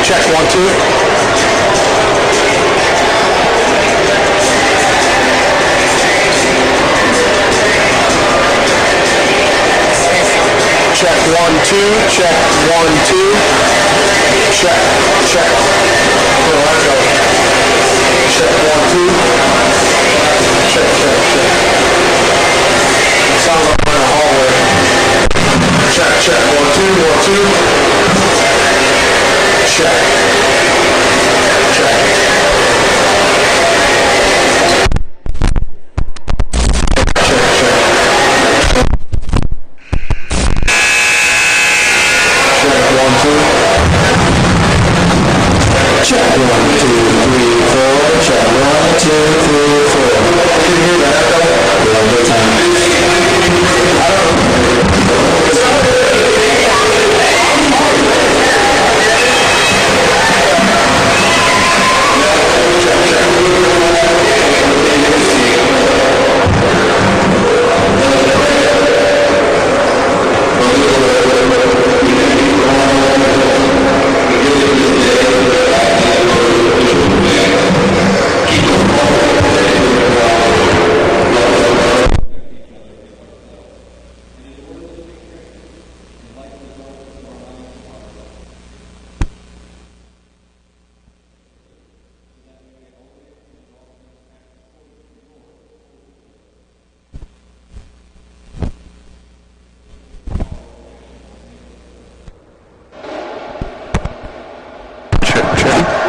Check 1, 2. Check 1, 2. Check 1, 2. Check. Check. Oh, let's go. Check 1, 2. Check. Sounds like we're in the hallway. Check. 1, 2. 1, 2. Check.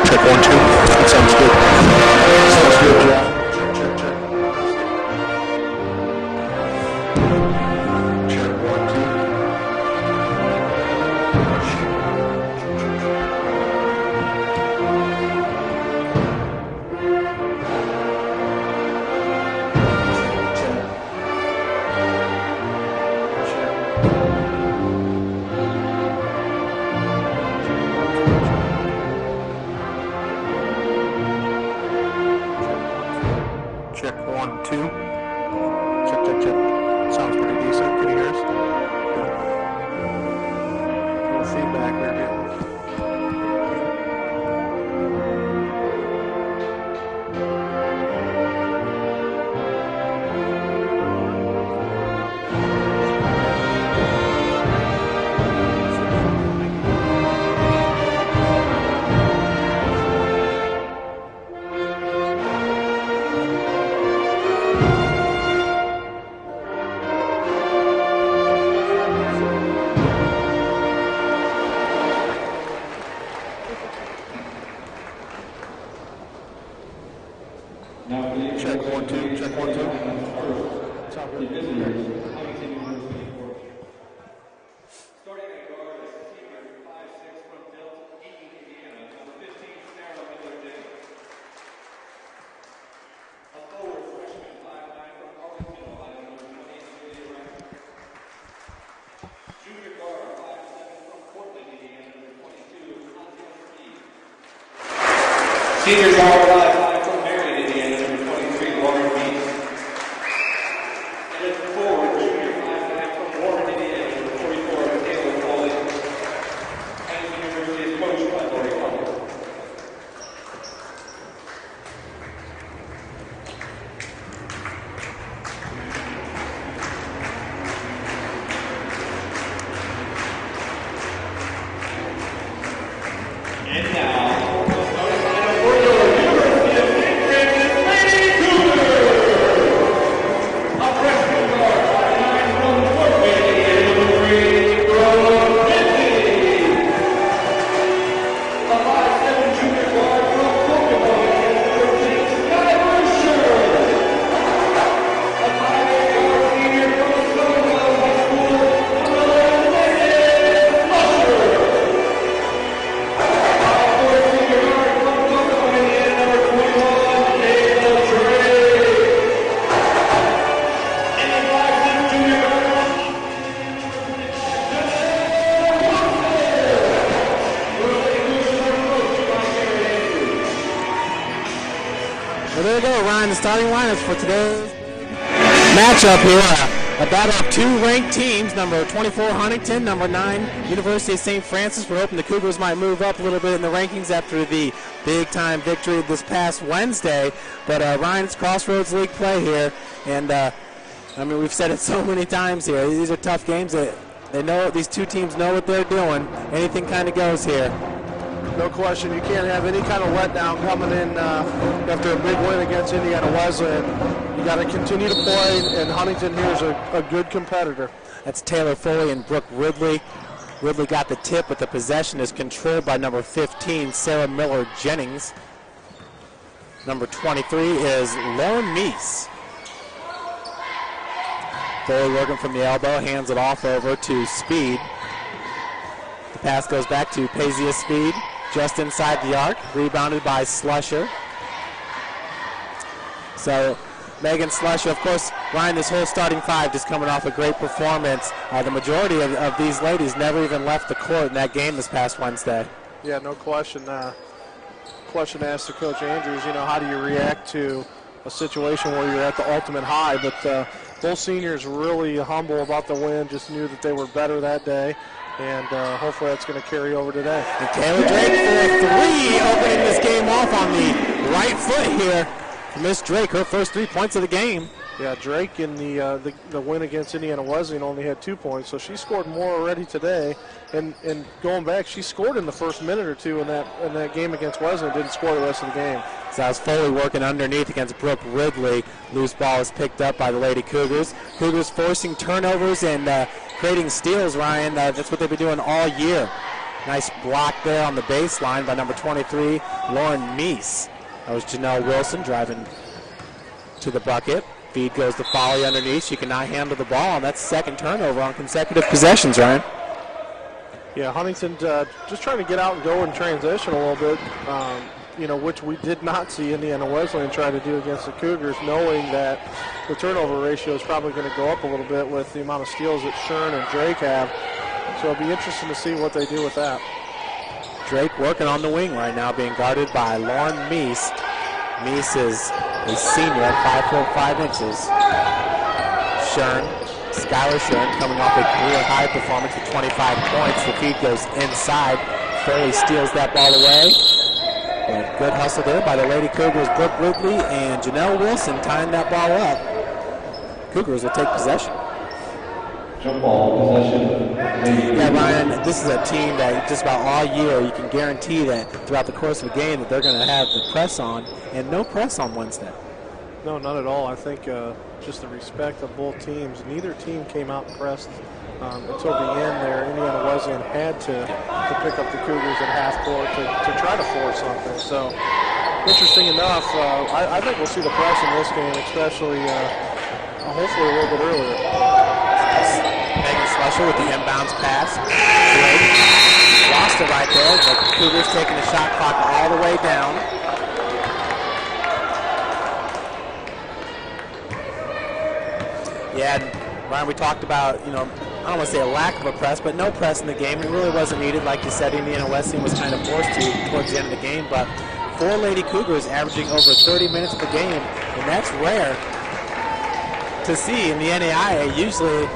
Check 1, 2. That sounds good. Sounds good, Jeff. Check 1, 2. Check 1, 2. Check. Sounds pretty decent. Can you hear us? Good. No feedback there, good. Check 1, 2. Check 1, 2. Sound good? Senior guard 5'9" from Marion, Indiana, number 23, Lauren Beast. And at forward, junior 5'9" from Warren, Indiana, number 44, Taylor Foley. And the university is coached by Lori Cullen. And now, Well, there you go, Ryan. The starting lineups for today's matchup here. A battle of two ranked teams, number 24 Huntington, number 9 University of St. Francis. We're hoping the Cougars might move up a little bit in the rankings after the big-time victory this past Wednesday. But Ryan, it's Crossroads League play here, and we've said it so many times here. These are tough games. They know, these two teams know what they're doing. Anything kind of goes here. No question, you can't have any kind of letdown coming in after a big win against Indiana Wesleyan. You got to continue to play, and Huntington here is a good competitor. That's Taylor Foley and Brooke Ridley. Ridley got the tip, but the possession is controlled by number 15, Sarah Miller Jennings. Number 23 is Lauren Meese. Foley working from the elbow, hands it off over to Speed. The pass goes back to Pazia Speed, just inside the arc, rebounded by Slusher. So Megan Slusher, of course, Ryan, this whole starting five just coming off a great performance. The majority of these ladies never even left the court in that game this past Wednesday. Yeah, no question. Question to ask to Coach Andrews, how do you react to a situation where you're at the ultimate high? But both seniors really humble about the win, just knew that they were better that day. And hopefully that's going to carry over today. And Taylor Drake for 3, opening this game off on the right foot here. Miss Drake, her first 3 points of the game. Yeah, Drake in the win against Indiana Wesleyan only had 2 points, so she scored more already today. And going back, she scored in the first minute or two in that game against Wesleyan, didn't score the rest of the game. So that was Foley working underneath against Brooke Ridley. Loose ball is picked up by the Lady Cougars. Cougars forcing turnovers and creating steals, Ryan. That's what they've been doing all year. Nice block there on the baseline by number 23, Lauren Meese. That was Janelle Wilson driving to the bucket. Feed goes to Foley underneath. She cannot handle the ball, and that's second turnover on consecutive possessions, Ryan. Yeah, Huntington just trying to get out and go in transition a little bit, which we did not see Indiana Wesleyan try to do against the Cougars, knowing that the turnover ratio is probably going to go up a little bit with the amount of steals that Shern and Drake have. So it'll be interesting to see what they do with that. Drake working on the wing right now, being guarded by Lauren Meese. Meese is a senior at 5 foot 5 inches. Skylar Shern coming off a career high performance with 25 points. The feed goes inside. Foley steals that ball away. But good hustle there by the Lady Cougars, Brooke Ridley and Janelle Wilson tying that ball up. Cougars will take possession. Jump ball, possession. Yeah, Ryan, this is a team that just about all year you can guarantee that throughout the course of the game that they're going to have the press on, and no press on Wednesday. No, not at all. I think just the respect of both teams. Neither team came out and pressed until the end there. Indiana Wesleyan had to pick up the Cougars at half court to try to force something. So, interesting enough, I think we'll see the press in this game, especially hopefully a little bit earlier. Megan Slusher with the inbounds pass. Drake lost it right there. The Cougars taking the shot clock all the way down. Yeah, and Ryan, we talked about, I don't want to say a lack of a press, but no press in the game. It really wasn't needed. Like you said, Indiana Wesleyan was kind of forced to towards the end of the game, but 4 Lady Cougars averaging over 30 minutes per game, and that's rare to see in the NAIA. Usually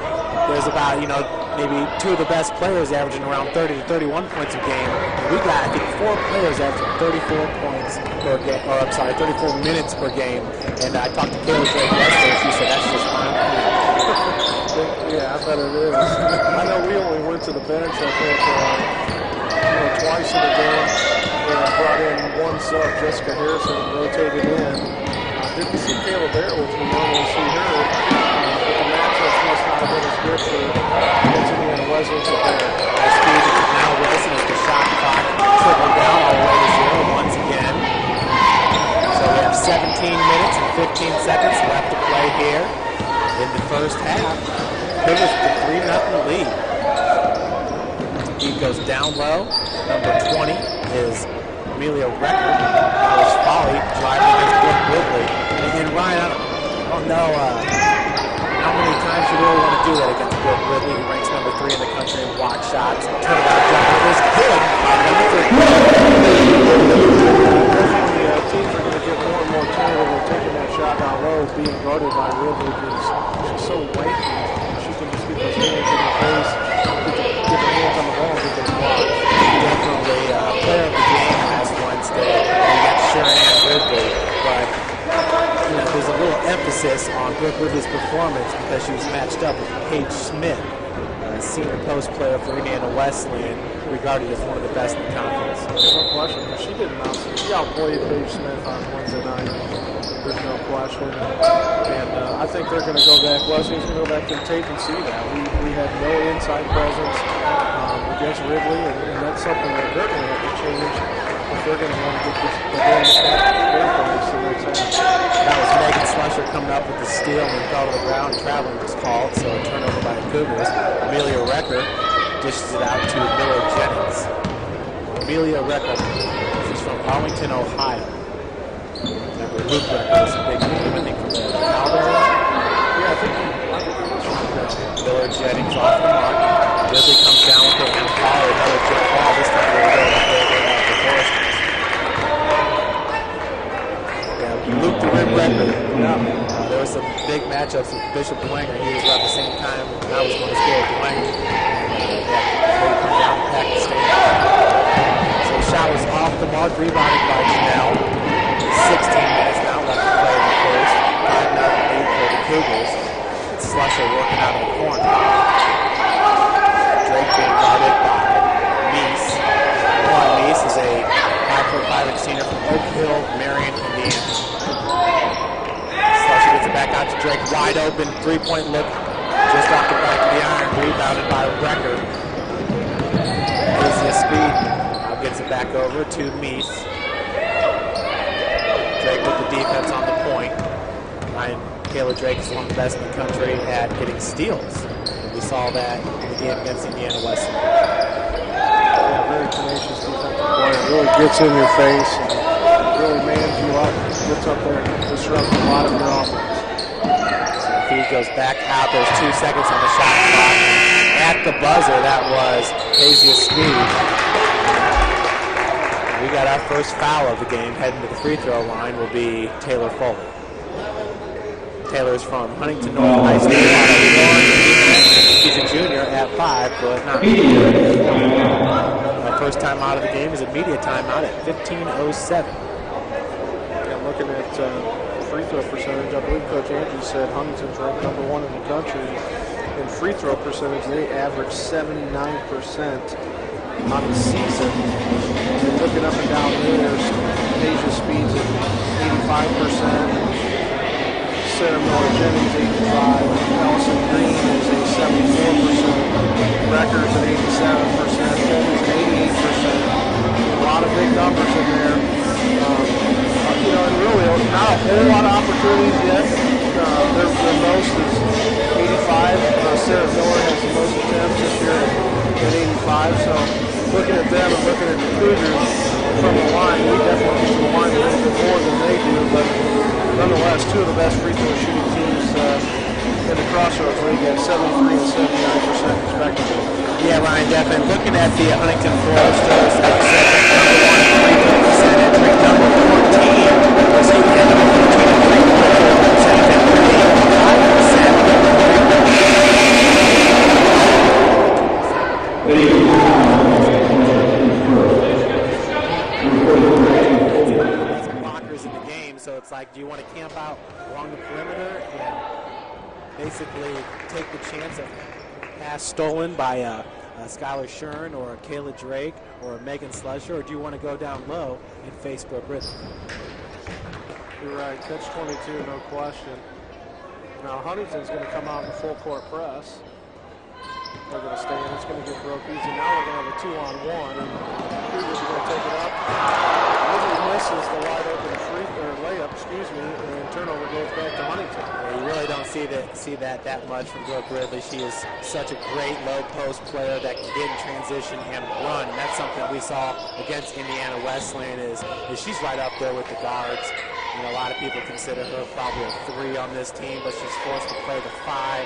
there's about, maybe 2 of the best players averaging around 30 to 31 points a game. And we got, I think, 4 players averaging 34 points per game, 34 minutes per game. And I talked to Kayla Drake yesterday, she said that's just fine. Yeah, I bet it is. I know we only went to the bench, I think, twice in the game. Brought in one sub, Jessica Harrison, rotated in. Didn't see Kayla there, which we normally see her. But the matchups must not have been as good for Indiana Wesleyan today. Speed now Wilson as the shot clock trickling down all the way to 0 once again. So we have 17 minutes and 15 seconds left to play here in the first half. Cougars with a 3-0 lead. Feed goes down low. Number 20 is Amelia Recker. There's Foley driving against Brooke Ridley. And Ryan, I don't know how many times you really want to do that against Brooke Ridley, who ranks number 3 in the country in block shots. Turnaround jumper is good by number 3. Teams are going to get more and more tentative with taking that shot down low, being guarded by Ridley because she's so lengthy. emphasis on Brooke Ridley's performance because she was matched up with Paige Smith, a senior post player for Indiana Wesleyan, regarded as one of the best in the conference. No question. She did not. She outplayed Paige Smith on Wednesday night. There's no question. And I think they're going to go back. Wesley's going to go back to the tape and see that. We had no inside presence against Ridley, and that's something that they're going to have to change if they're going to want to get the game back to their place the next half. That was Megan Slusher coming up with the steal and fell to the ground. Traveling was called, so a turnover by the Cougars. Amelia Recker dishes it out to Miller Jennings. Amelia Recker, she's from Arlington, Ohio. Remember, Luke Recker is a big name, I think, from the Calvary. Yeah, I think Miller Jennings off the mark. Ridley comes down with it and followed. Another jump ball. This time they're going to the Foresters. Yeah, Luke the Rib Record. There was some big matchups with Bishop Dwenger. He was around the same time when I was going to school at Dwenger. They come down and pack the stadium. So the shot was off the mark, rebounded by Janelle. 16 minutes now left to play in the first. 5-0 lead for the Cougars. It's Slusher working out of the corner. Drake being guarded by Meese. Lauren Meese is a 5'5" senior from Oak Hill, Marion, Indiana. Slusher gets it back out to Drake. Wide open, three-point look. Just off the back of the iron. Rebounded by Recker. Easy speed. Now gets it back over to Meese. Drake with the defense on the point. Kayla Drake is one of the best in the country at getting steals. And we saw that in the game against Indiana Wesleyan. Yeah, very tenacious defensive player. Really gets in your face and really mans you up. Gets up there and disrupts a lot of your offense. So the feed goes back out. There's 2 seconds on the shot clock. At the buzzer, that was Kezia Speed. We got our first foul of the game. Heading to the free throw line will be Taylor Foley. Taylor's from Huntington North High School. He's a junior at 5, but not. My first time out of the game is a media timeout at 15:07. And looking at free throw percentage, I believe Coach Andrews said Huntington's ranked number 1 in the country in free throw percentage. They average 79% on the season. And looking up and down there's Asia Speeds at 85%. Sarah Miller Jennings, 85. Allison Green is a 74%. Records at 87%. Foley's at 88%. A lot of big numbers in there. And really not a whole lot of opportunities yet. Their most is 85. Sarah Miller has the most attempts this year at 85. So looking at them and looking at the Cougars from the line, we definitely need to line a little bit more than they do. But nonetheless, 2 of the best free throw shooting teams in the Crossroads League at 73 and 79% respectively. Yeah, Ryan, definitely. Looking at the Huntington Foresters, like you said, number 1 free throw percentage, ranked number 14 was the end of the 14 free throw percentage at 38%. Blockers in the game, so it's like, do you want to camp out along the perimeter and basically take the chance of pass stolen by a Skylar Shern or a Kayla Drake or a Megan Slusher, or do you want to go down low and face Brooke Ridley? You're right, catch 22, no question. Now Huntington's going to come out in the full court press. They're going to stay in, it's going to get broke easy. Now we're going to have a 2-on-1, and Cougars are going to take it up. Ridley misses the wide open layup, and turnover goes back to Huntington. Yeah, you really don't see that much from Brooke Ridley. She is such a great low post player that can get in transition and run, and that's something we saw against Indiana Wesleyan is she's right up there with the guards. You know, a lot of people consider her probably a 3 on this team, but she's forced to play the 5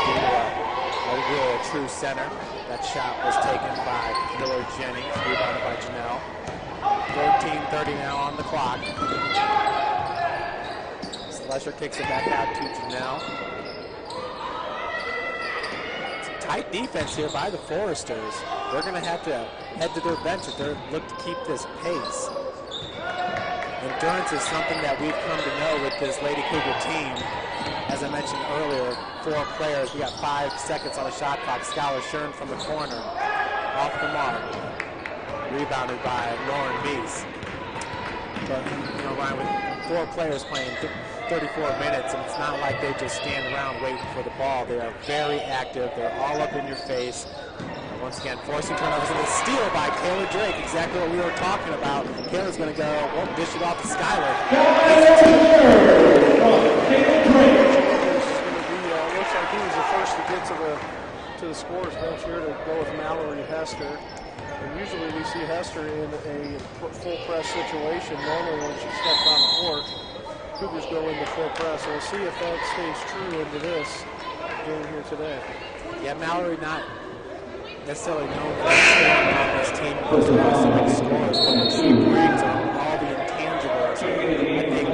due to really a true center. That shot was taken by Miller Jennings, rebounded by Janelle. 13:30 now on the clock. Slusher kicks it back out to Janelle. It's a tight defense here by the Foresters. They're going to have to head to their bench if they look to keep this pace. Endurance is something that we've come to know with this Lady Cougar team. As I mentioned earlier, 4 players. We got 5 seconds on the shot clock. Skylar Shern from the corner, off the mark. Rebounded by Lauren Meese. But, you know, Ryan, with 4 players playing 34 minutes, and it's not like they just stand around waiting for the ball. They are very active. They're all up in your face. Once again, forcing turnovers, and a steal by Kayla Drake. Exactly what we were talking about. Kayla's going to go, dish it off to Skylar. Looks like he was the first to get to the scores bench here to go with Mallory Hester. And usually we see Hester in a full press situation. Normally when she steps on the court, Cougars go into full press. So we'll see if that stays true into this game here today. Yeah, Mallory not necessarily known for scoring on this team because there are so many scores, but what she brings are all the intangibles. I think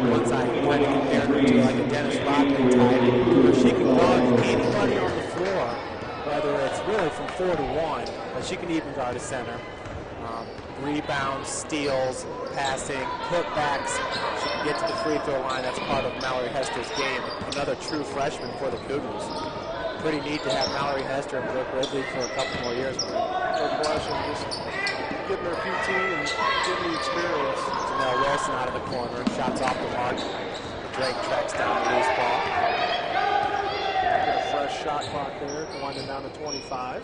once I kind of compared her to like a Dennis Rodman type, where she can guard anybody on the floor, whether it's really from 4 to 1, but she can even guard a center. Rebounds, steals, passing, putbacks. She can get to the free throw line. That's part of Mallory Hester's game. Another true freshman for the Cougars. Pretty neat to have Mallory Hester and Brooke Ridley for a couple more years. No question, just getting her PT and getting the experience. Janelle Wilson out of the corner, shots off the mark. Drake tracks down the loose ball. Got a fresh shot clock there, winding down to 25.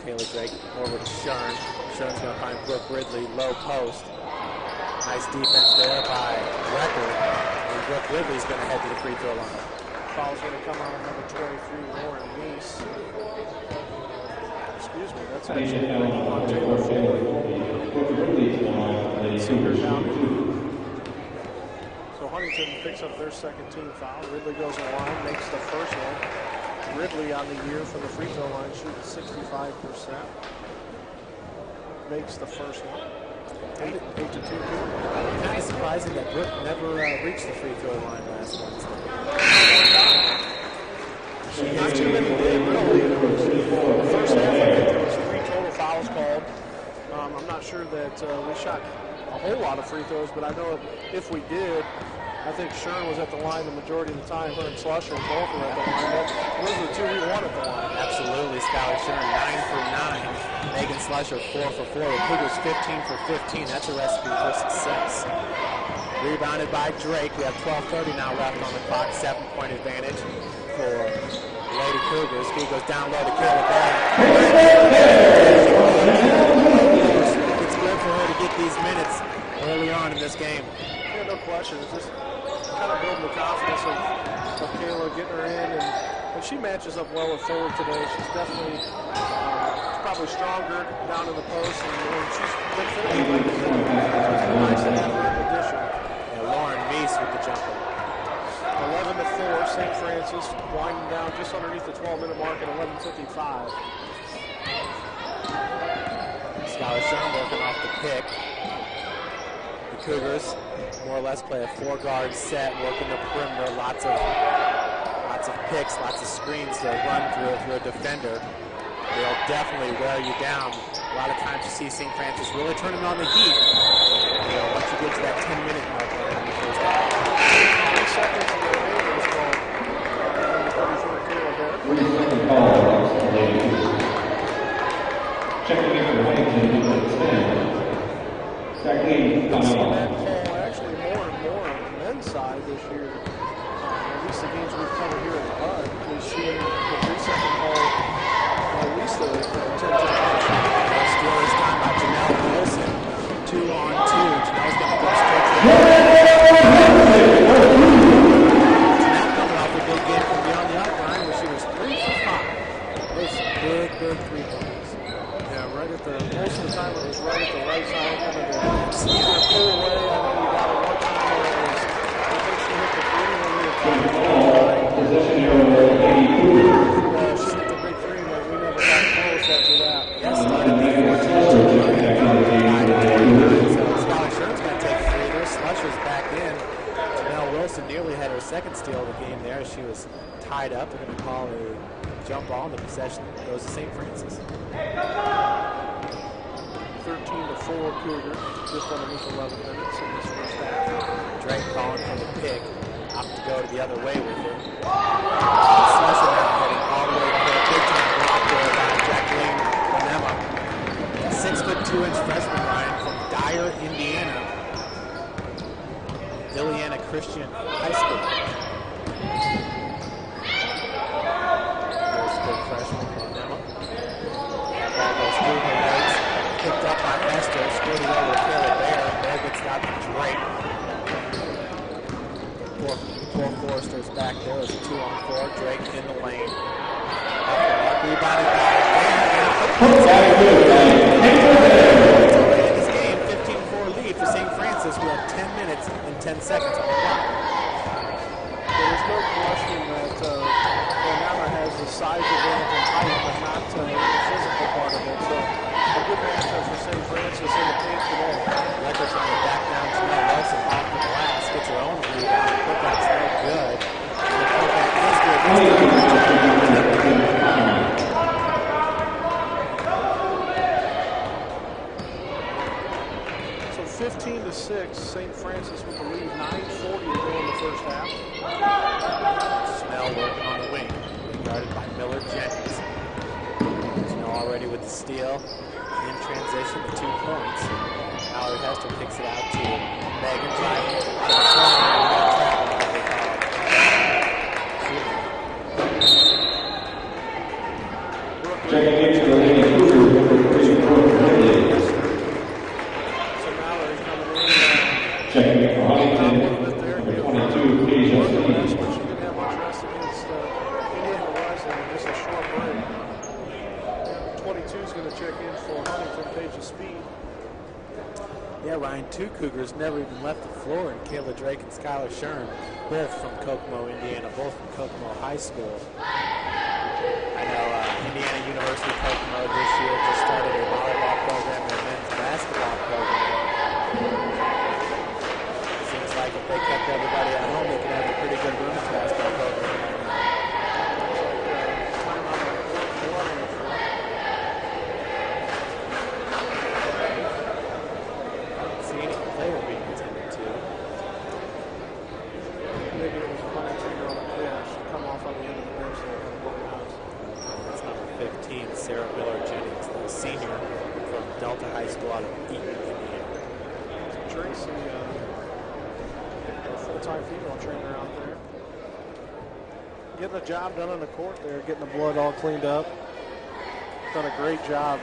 Taylor Drake over to Shern. Shern's going to find Brooke Ridley, low post. Nice defense there by Recker. And Brooke Ridley's going to head to the free throw line. Foul's going to come on number 23, Lauren Meese. Excuse me, that's actually on Taylor Foley. Senior down. So Huntington picks up their second team foul. Ridley goes in the line, makes the first one. Ridley on the year from the free throw line shoots 65%. Makes the first one. 8 to 2. Kind of surprising that Brooke never reached the free throw line last Wednesday. Not too many did, really. The first half, I think there was 3 total fouls called. I'm not sure that we shot a whole lot of free throws, but I know if we did, I think Shern was at the line the majority of the time. Her and Slusher both were at the line. Those are the 2 we want at the line. Absolutely. Skylar Shern 9 for 9. Megan Slusher 4 for 4. The Cougars 15 for 15. That's a recipe for success. Rebounded by Drake. We have 12:30 now left on the clock. 7-point advantage for Lady Cougars. He goes down low to Kayla Ball. It's good for her to get these minutes early on in this game. Yeah, no question. It's just kind of building the confidence of Kayla, getting her in, and she matches up well with forward today. She's definitely probably stronger down in the post, and she's been finishing. It's nice to have her in addition. And Lauren Meese with the jumper. 11 to 4, St. Francis winding down just underneath the 12-minute mark at 11:55. Skylar Shern working off the pick. The Cougars more or less play a 4-guard set, working the perimeter, lots of picks, lots of screens to run through a defender. They'll definitely wear you down. A lot of times you see St. Francis really turning on the heat. You know, once you get to that 10-minute mark in the first half. 3 seconds of the game was called. Checking in for Huntington, number 10. Jacqueline We've seen Connell. that call actually more and more on the men's side this year. At least the games we've covered here at the HUD, we've seen the 3-second call at least the 10 times. Steal this time by Janelle Wilson. 2-on-2. Janelle's going to go straight to the Janelle coming off a big game from beyond the arc line where she was 3 for 5. Those big 3-pointers. Yeah, right at the, most of the time it was right at the right side, kind of the either pull away. I know we got it one time where it was, I think she hit the 3 when we were talking. Possession number 82. She hit the big 3, but we never got close after that. Yes, started the 14. So Skylar Shern's going to take the 3 there. Slusher's back in. Janelle Wilson nearly had her second steal of the game there. She was tied up. They're going to call a jump ball, and the possession goes to St. Francis. 13-4 Cougars, just underneath 11 minutes in this first half. Drake calling for the pick. Opt to go to the other way with it. Slusher now heading all the way to the big time block there by Jacqueline Bonema. 6'2" freshman Ryan from Dyer, Indiana. Indiana Christian High School. There's the big freshman Bonema. That ball goes through her legs. Picked up by Esther. Scored it over to Kayla Bear. Bear gets it out to Drake. Poor Forrester's back there. It was a 2-on-4. Drake in the lane. Rebounded by this game, 15-4 lead for St. Francis. We have 10 minutes and 10 seconds on the clock. There's no question that Bonema has the size advantage and height, but not the physical part of it. So a good matchup for St. Francis in the paint today. Lecker trying to back down to Wilson off the glass, gets her own rebound. Putback's no good. The putback is good. So 15-6, St. Francis with the lead. 9:40 to go in the first half. Snell working on the wing, guarded by Miller Jennings. Snell already with the steal. In transition to 2 points. Mallory Hester kicks it out to Megan driving. Checking into the Lady Cougars, number 34, Ridley. So Mallory coming in. Checking in for Huntington, A little bit there. number 22, Katie She Justine. didn't have much rest against Indiana Wesleyan, just a short break. 22 is going to check in for Huntington, Paige Speed. Yeah, Ryan, 2 Cougars never even left the floor, and Kayla Drake and Skylar Shern, both from Kokomo, Indiana, both from Kokomo High School. I know Indiana University Kokomo this year just started a volleyball program and a men's basketball program. Seems like if they kept everybody at home, they could have a pretty good women's basketball program. Sarah Miller Jennings, the senior from Delta High School out of Eaton, Indiana. Tracy, a full-time female trainer out there. Getting the job done on the court there, getting the blood all cleaned up. Done a great job.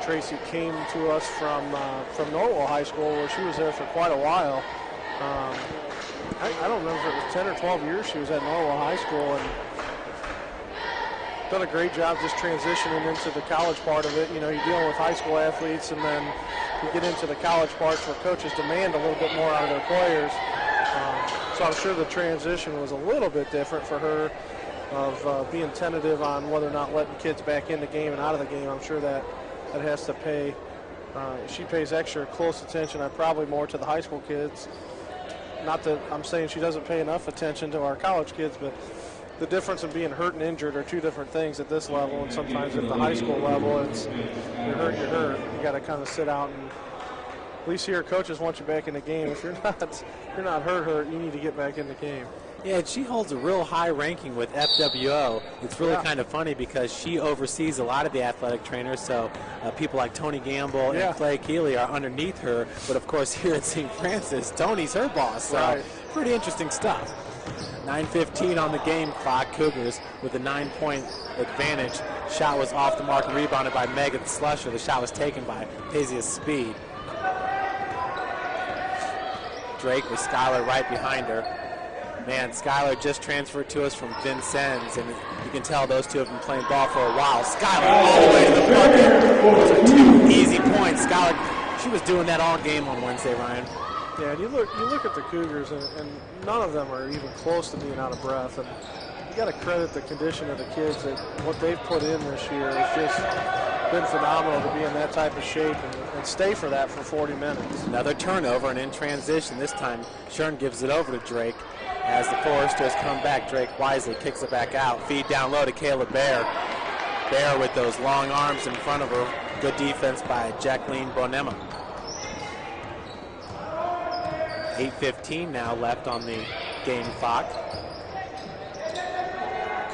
Tracy came to us from Norwell High School, where she was there for quite a while. I don't remember if it was 10 or 12 years she was at Norwell High School, and done a great job just transitioning into the college part of it. You know, you're dealing with high school athletes, and then you get into the college parts where coaches demand a little bit more out of their players. So I'm sure the transition was a little bit different for her, of being tentative on whether or not letting kids back in the game and out of the game. I'm sure that has to pay. She pays extra close attention, probably more to the high school kids. Not that I'm saying she doesn't pay enough attention to our college kids, but the difference in being hurt and injured are two different things at this level, and sometimes at the high school level, it's you're hurt, you're hurt. You got to kind of sit out, and at least here coaches want you back in the game. If you're not hurt, you need to get back in the game. Yeah, she holds a real high ranking with FWO. It's really kind of funny because she oversees a lot of the athletic trainers, so people like Tony Gamble and Clay Keeley are underneath her. But of course, here at St. Francis, Tony's her boss, so pretty interesting stuff. 9:15 on the game clock. Cougars with a 9-point advantage. Shot was off the mark, rebounded by Megan Slusher. The shot was taken by Paisley Speed. Drake with Skylar right behind her. Man, Skylar just transferred to us from Vincennes, and you can tell those two have been playing ball for a while. Skylar all the way to the bucket. Those are 2 easy points. Skylar, she was doing that all game on Wednesday, Ryan. Yeah, and you look at the Cougars, and none of them are even close to being out of breath. And you got to credit the condition of the kids. That what they've put in this year has just been phenomenal to be in that type of shape and stay for that for 40 minutes. Another turnover, and in transition this time, Shern gives it over to Drake. As the Foresters come back, Drake wisely kicks it back out. Feed down low to Kayla Bear. Bear with those long arms in front of her. Good defense by Jacqueline Bonema. 8:15 now left on the game clock.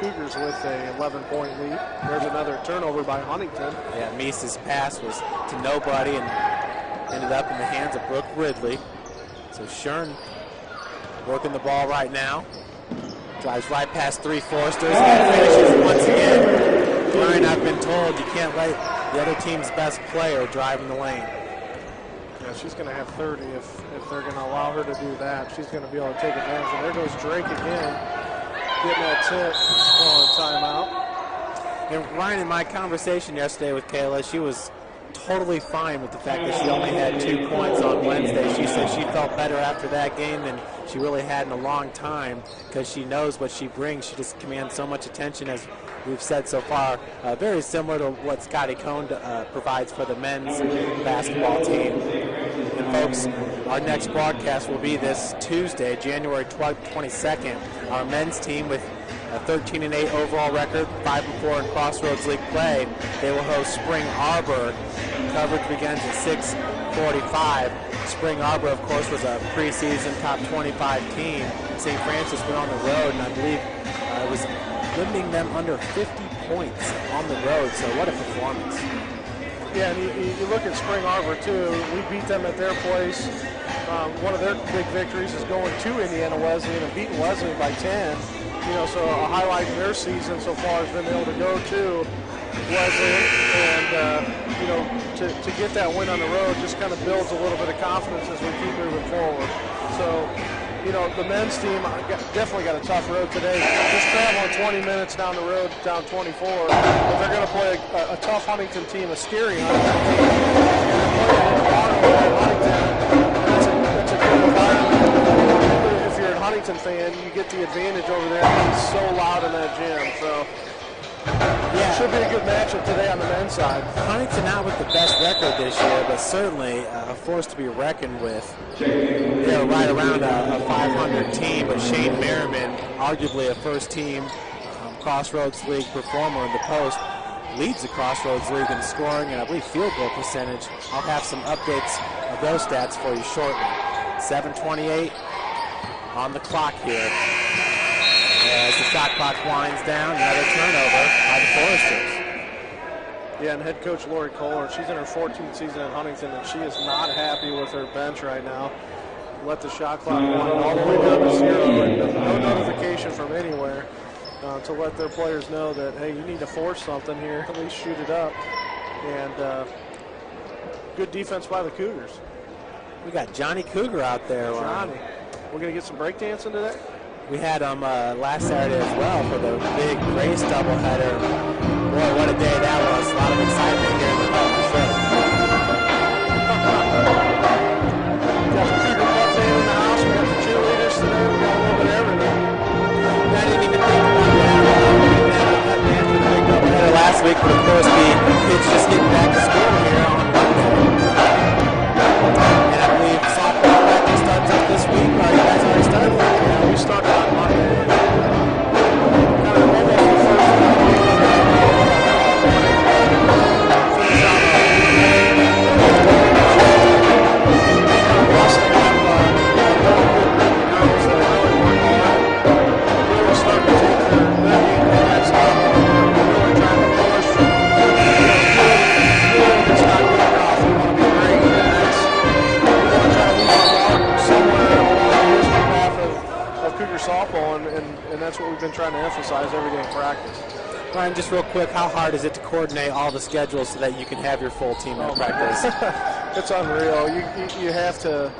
Cougars with a 11-point lead. There's another turnover by Huntington. Yeah, Mises' pass was to nobody and ended up in the hands of Brooke Ridley. So Shern working the ball right now. Drives right past three Forsters and finishes once again. Ryan, I've been told you can't let the other team's best player drive in the lane. Yeah, she's going to have 30 if they're going to allow her to do that. She's going to be able to take advantage. And there goes Drake again, getting that tip, calling a timeout. And Ryan, in my conversation yesterday with Kayla, she was totally fine with the fact that she only had 2 points on Wednesday. She said she felt better after that game than she really had in a long time because she knows what she brings. She just commands so much attention, as we've said so far. Very similar to what Scotty Cohn provides for the men's basketball team. And folks, our next broadcast will be this Tuesday, January 22nd. Our men's team with a 13-8 overall record, 5-4 in Crossroads League play. They will host Spring Arbor. Coverage begins at 6:45. Spring Arbor, of course, was a preseason top 25 team. St. Francis went on the road, and I believe it was limiting them under 50 points on the road. So what a performance. Yeah, and you look at Spring Arbor, too. We beat them at their place. One of their big victories is going to Indiana Wesleyan and beating Wesleyan by 10. You know, so a highlight of their season so far has been able to go to Wesleyan, and you know, to get that win on the road just kind of builds a little bit of confidence as we keep moving forward. So, you know, the men's team definitely got a tough road today. Just traveling 20 minutes down the road, down 24, but they're going to play a tough Huntington team, a scary Huntington team. It's a good environment. If you're a Huntington fan, you get the advantage over there. It's so loud in that gym. So yeah, should be a good matchup today on the men's side. Huntington not with the best record this year, but certainly a force to be reckoned with. They're right around a 500 team, but Shane Merriman, arguably a first-team Crossroads League performer in the post, leads the Crossroads League in scoring and I believe field goal percentage. I'll have some updates of those stats for you shortly. 7:28 on the clock here. As the shot clock winds down, another turnover by the Foresters. Yeah, and head coach Lori Kohler, she's in her 14th season at Huntington, and she is not happy with her bench right now. Let the shot clock wind all the way down to 0, and no notification from anywhere to let their players know that, hey, you need to force something here, at least shoot it up. And good defense by the Cougars. We got Johnny Cougar out there. Johnny. We're going to get some breakdancing today? We had them last Saturday as well for the big race doubleheader. Boy, what a day that was. A lot of excitement here in the hall for sure. We got the Cougar Club band in the house. We got the cheerleaders today. We got a little bit of everything. I didn't even think about that. Big doubleheader last week, but of course the kids just getting back to school here on Monday. And I believe softball practice starts up this week. Are you guys already started? Yeah, we started on Monday. Kind of almost the first finish out Plus they have girls that really work hard. Really starting to take their game to the next level. Really trying to push. It's not good enough. We want to be great. And that's, we want to try to leave a mark somewhere along the history path of Cougar softball, and that's what we've been trying to emphasize every day in practice. Ryan, just real quick, how hard is it to coordinate all the schedules so that you can have your full team at practice? It's unreal. You have to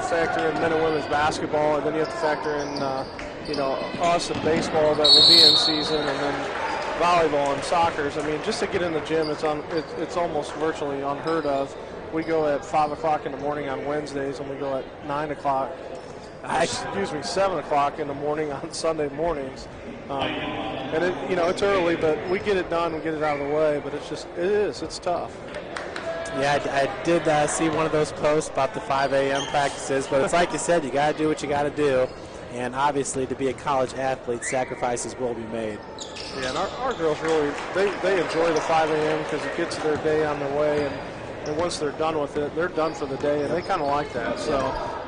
factor in men and women's basketball, and then you have to factor in us and baseball that will be in season, and then volleyball and soccer. I mean, just to get in the gym, it's almost virtually unheard of. We go at 5 o'clock in the morning on Wednesdays, and we go at 9 o'clock. 7 o'clock in the morning on Sunday mornings. And it's early, but we get it done, we get it out of the way, but it's tough. Yeah, I did see one of those posts about the 5 a.m. practices, but it's like you said, you got to do what you got to do. And obviously, to be a college athlete, sacrifices will be made. Yeah, and our girls really, they enjoy the 5 a.m. because it gets their day on their way, and once they're done with it, they're done for the day, and they kind of like that. So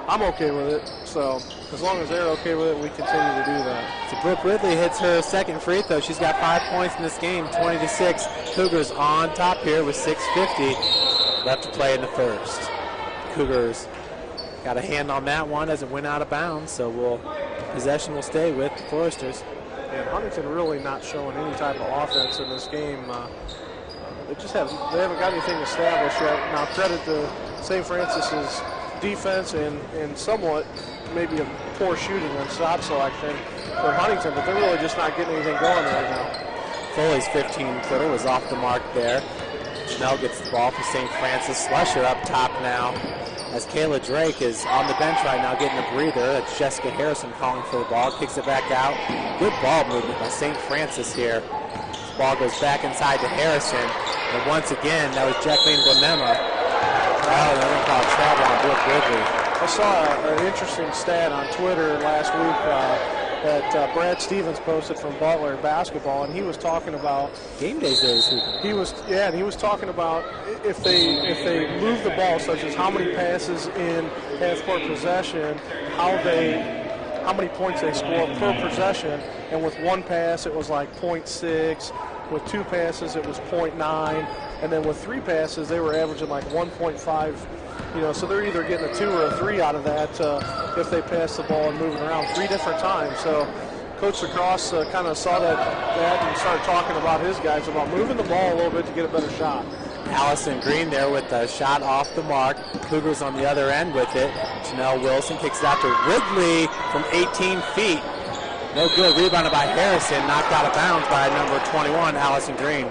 I'm okay with it. So as long as they're okay with it, we continue to do that. So Brooke Ridley hits her second free throw. She's got 5 points in this game, 20-6. Cougars on top here with 6:50 left to play in the first. Cougars got a hand on that one as it went out of bounds, so possession will stay with the Foresters. And Huntington really not showing any type of offense in this game. They haven't got anything established yet. Now credit to St. Francis's defense and somewhat maybe a poor shooting on shot selection for Huntington, but they're really just not getting anything going right now. Foley's 15-footer was off the mark there. Snell gets the ball for St. Francis. Slusher up top now as Kayla Drake is on the bench right now getting a breather. That's Jessica Harrison calling for the ball. Kicks it back out. Good ball movement by St. Francis here. The ball goes back inside to Harrison. And once again, that was Jacqueline Bonema. Oh, they're going to call travel on Brooke Ridley. I saw an interesting stat on Twitter last week that Brad Stevens posted from Butler basketball, and he was talking about game days there this week. And he was talking about if they move the ball, such as how many passes in half-court possession, how many points they score per possession, and with one pass it was like 0.6, with 2 passes it was 0.9, and then with 3 passes they were averaging like 1.5. So they're either getting a 2 or a 3 out of that if they pass the ball and move it around 3 different times. So Coach Lacrosse kind of saw that and started talking about his guys about moving the ball a little bit to get a better shot. Allison Green there with the shot off the mark. Cougars on the other end with it. Janelle Wilson kicks it out to Ridley from 18 feet. No good. Rebounded by Harrison. Knocked out of bounds by number 21, Allison Green.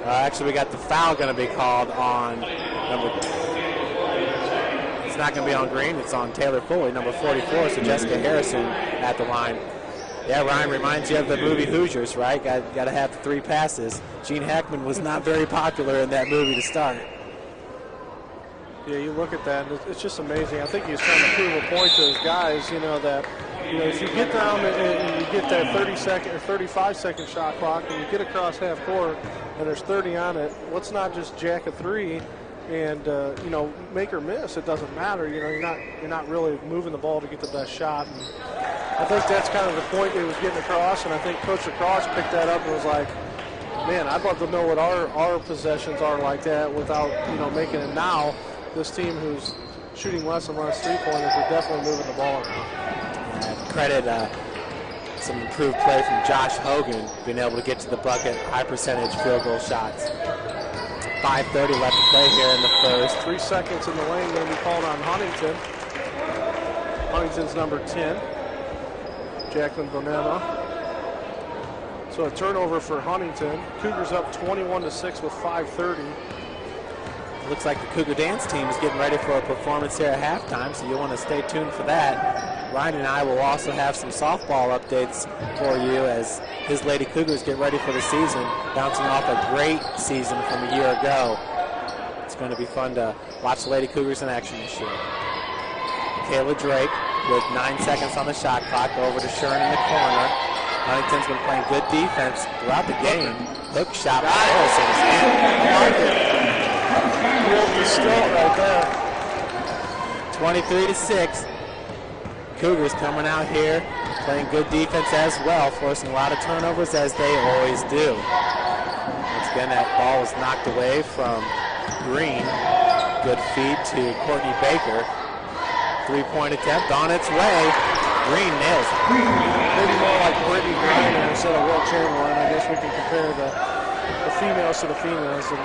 Actually, we got the foul going to be called on number 2. It's not going to be on Green. It's on Taylor Foley, number 44. So Jessica Harrison at the line. Yeah, Ryan, reminds you of the movie Hoosiers, right? Got to have the 3 passes. Gene Hackman was not very popular in that movie to start. Yeah, you look at that, and it's just amazing. I think he's trying to prove a point to his guys, that if you get down and you get that 30-second or 35-second shot clock and you get across half court and there's 30 on it, let's not just jack a 3 and make or miss. It doesn't matter. You're not really moving the ball to get the best shot. And I think that's kind of the point he was getting across, and I think Coach Lacrosse picked that up and was like, man, I'd love to know what our possessions are like that without making it now. This team who's shooting less and less 3-pointers are definitely moving the ball around. Credit some improved play from Josh Hogan, being able to get to the bucket, high percentage field goal shots. 5:30 left to play here in the first. 3 seconds in the lane going to be called on Huntington. Huntington's number 10, Jacqueline Bonema. So a turnover for Huntington. Cougars up 21-6 with 5:30. Looks like the Cougar dance team is getting ready for a performance here at halftime, so you'll want to stay tuned for that. Ryan and I will also have some softball updates for you as his Lady Cougars get ready for the season, bouncing off a great season from a year ago. It's going to be fun to watch the Lady Cougars in action this year. Kayla Drake with 9 seconds on the shot clock over to Shern in the corner. Huntington's been playing good defense throughout the game. Hook shot by Harrison is in. I like it. The stilt right there. 23-6. Cougars coming out here playing good defense as well, forcing a lot of turnovers as they always do. Once again, that ball was knocked away from Green. Good feed to Courtney Baker. 3-point attempt on its way. Green nails it. Maybe more like Brittany Griner instead of Will Chamberlain. I guess we can compare the females to the females. And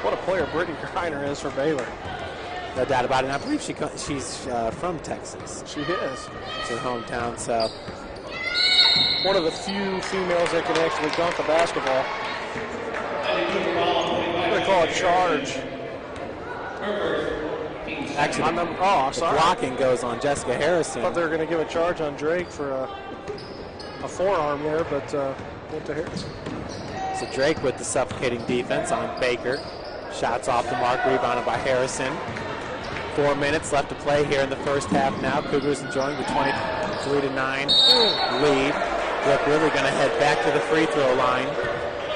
what a player Brittany Griner is for Baylor. No doubt about it. And I believe she's from Texas. She is. It's her hometown, so. One of the few females that can actually dunk a basketball. I'm going to call it charge. Actually, I'm the sorry. blocking goes on Jessica Harrison. I thought they were going to give a charge on Drake for a forearm there, but went to Harrison. So Drake with the suffocating defense on Baker. Shots off the mark, rebounded by Harrison. 4 minutes left to play here in the first half now. Cougars enjoying the 23-9 lead. Brooke really going to head back to the free throw line.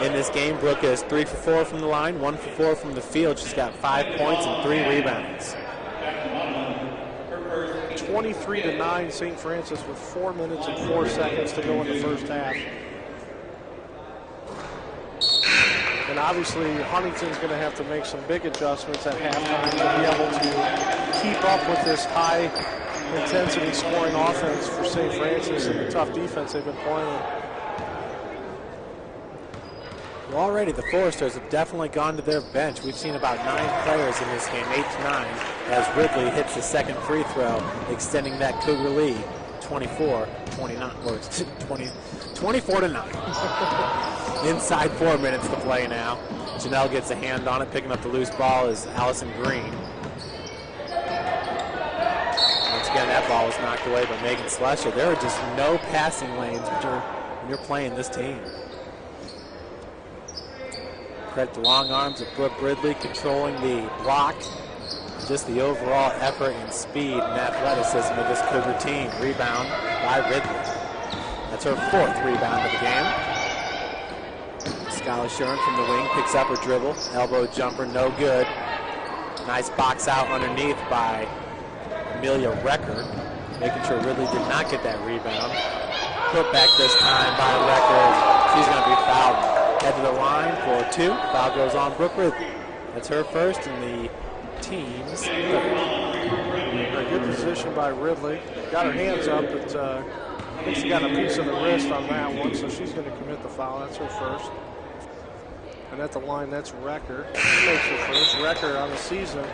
In this game, Brooke is 3 for 4 from the line, 1 for 4 from the field. She's got 5 points and 3 rebounds. 23-9 St. Francis with 4 minutes and 4 seconds to go in the first half. And obviously, Huntington's going to have to make some big adjustments at halftime to be able to keep up with this high-intensity scoring offense for St. Francis and the tough defense they've been playing. Well, already the Foresters have definitely gone to their bench. We've seen about 9 players in this game, 8 to 9, as Ridley hits the second free throw, extending that Cougar lead 24-29, or 24-9. Inside 4 minutes to play now. Janelle gets a hand on it. Picking up the loose ball is Allison Green. Once again, that ball was knocked away by Megan Slusher. There are just no passing lanes when you're playing this team. Credit the long arms of Brooke Ridley controlling the block. Just the overall effort and speed and athleticism of this Cougar team. Rebound by Ridley. That's her 4th rebound of the game. Skylar Shuren from the wing picks up her dribble. Elbow jumper, no good. Nice box out underneath by Amelia Recker, making sure Ridley did not get that rebound. Put back this time by Recker. She's going to be fouled. Head to the line for 2. Foul goes on Brooke Ridley. That's her first and the team's 3rd. A good position by Ridley. Got her hands up, but I think she got a piece of the wrist on that one, so she's going to commit the foul. That's her first. And at the line, that's Recker. She makes her first. Recker on the season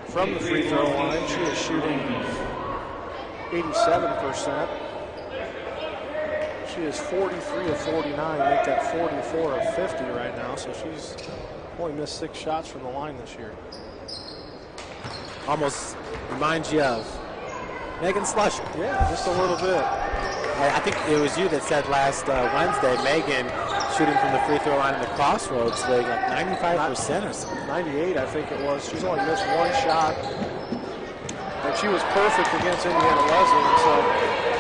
from the free throw line. She is shooting 87%. She is 43 of 49, make that 44 of 50 right now. So she's only missed 6 shots from the line this year. Almost reminds you of Megan Slusher. Yeah, just a little bit. I think it was you that said last Wednesday, Megan shooting from the free throw line in the Crossroads League, like 95% or something. 98, I think it was. She's only missed 1 shot. And she was perfect against Indiana Wesleyan, so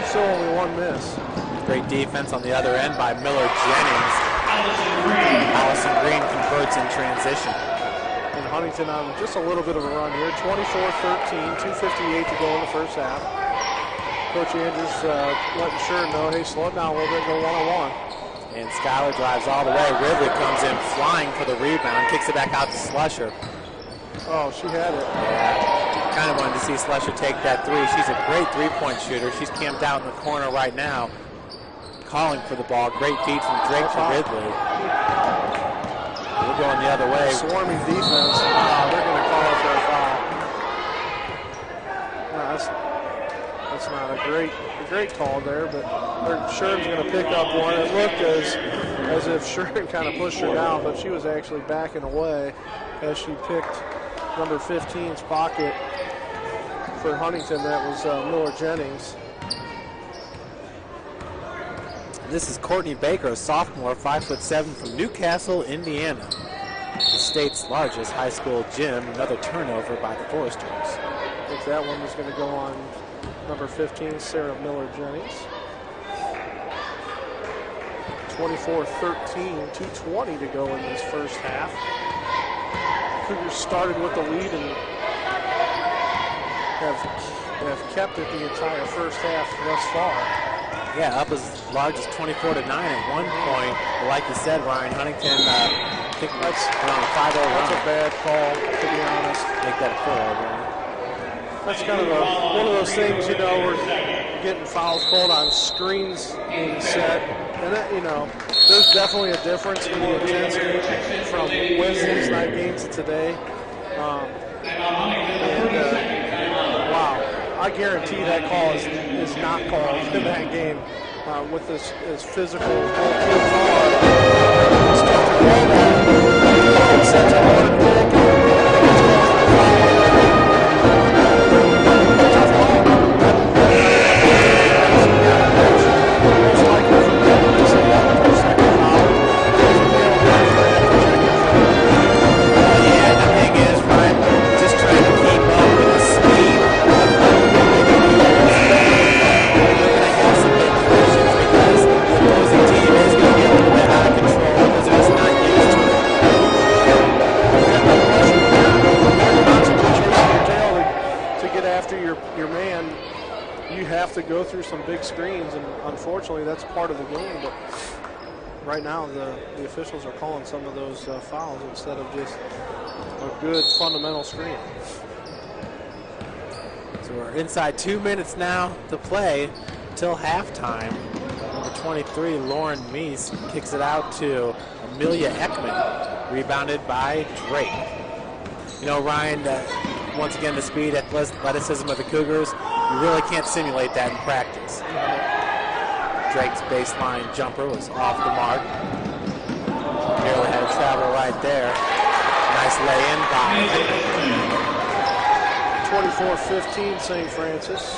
still only 1 miss. Great defense on the other end by Miller Jennings. Allison Green converts in transition. And Huntington on just a little bit of a run here. 24-13, 2:58 to go in the first half. Coach Andrews letting Shuren know, hey, slow it down a little bit, go one-on-one. And Skylar drives all the way. Ridley comes in flying for the rebound, kicks it back out to Slusher. Oh, she had it. Yeah, kind of wanted to see Slusher take that 3. She's a great 3-point shooter. She's camped out in the corner right now, calling for the ball. Great feed from Drake to Ridley. We're going the other way. Swarming defense. They're going to call it for a foul. No, that's not a great call there, but Shuren's going to pick up one. It looked as if Shuren kind of pushed her down, but she was actually backing away as she picked number 15's pocket for Huntington. That was Miller Jennings. This is Courtney Baker, a sophomore, 5'7" from Newcastle, Indiana. The state's largest high school gym. Another turnover by the Foresters. I think that one was going to go on number 15, Sarah Miller Jennings. 24-13, 2:20 to go in this first half. Cougars started with the lead and have kept it the entire first half thus far. Yeah, up as large as 24-9 at one point. But like you said, Ryan, Huntington, I think that's around a 5-0 run. That's a bad call, to be honest. Make that a 4-0 run. That's kind of one of those things, you know, we're getting fouls called on screens being set. And that, you know, there's definitely a difference in the intensity from Wednesday's night game to today. Wow, I guarantee that call is not called in that game with this as physical as both kids are. It's tough to call that. It's such a hard pick. through some big screens, and unfortunately that's part of the game. But right now the officials are calling some of those fouls instead of just a good fundamental screen. So we're inside 2 minutes now to play till halftime. Number 23, Lauren Meese, kicks it out to Amelia Ekman, rebounded by Drake. You know, Ryan, once again, the speed, athleticism of the Cougars, you really can't simulate that in practice. Drake's baseline jumper was off the mark. Nearly had a travel right there. Nice lay-in by 24-15 St. Francis.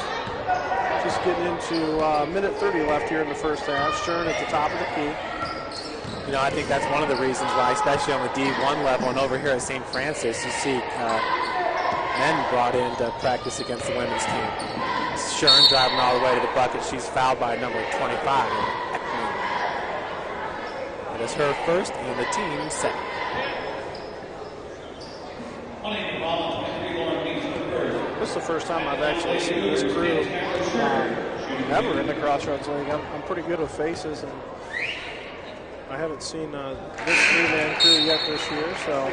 Just getting into minute 30 left here in the first half. Shern at the top of the key. You know, I think that's one of the reasons why, especially on the D1 level and over here at St. Francis, you see men brought in to practice against the women's team. Shern driving all the way to the bucket. She's fouled by number 25. It is her first and the team's second. This is the first time I've actually seen this crew ever in the Crossroads League. I'm pretty good with faces, and I haven't seen this three-man crew yet this year. So,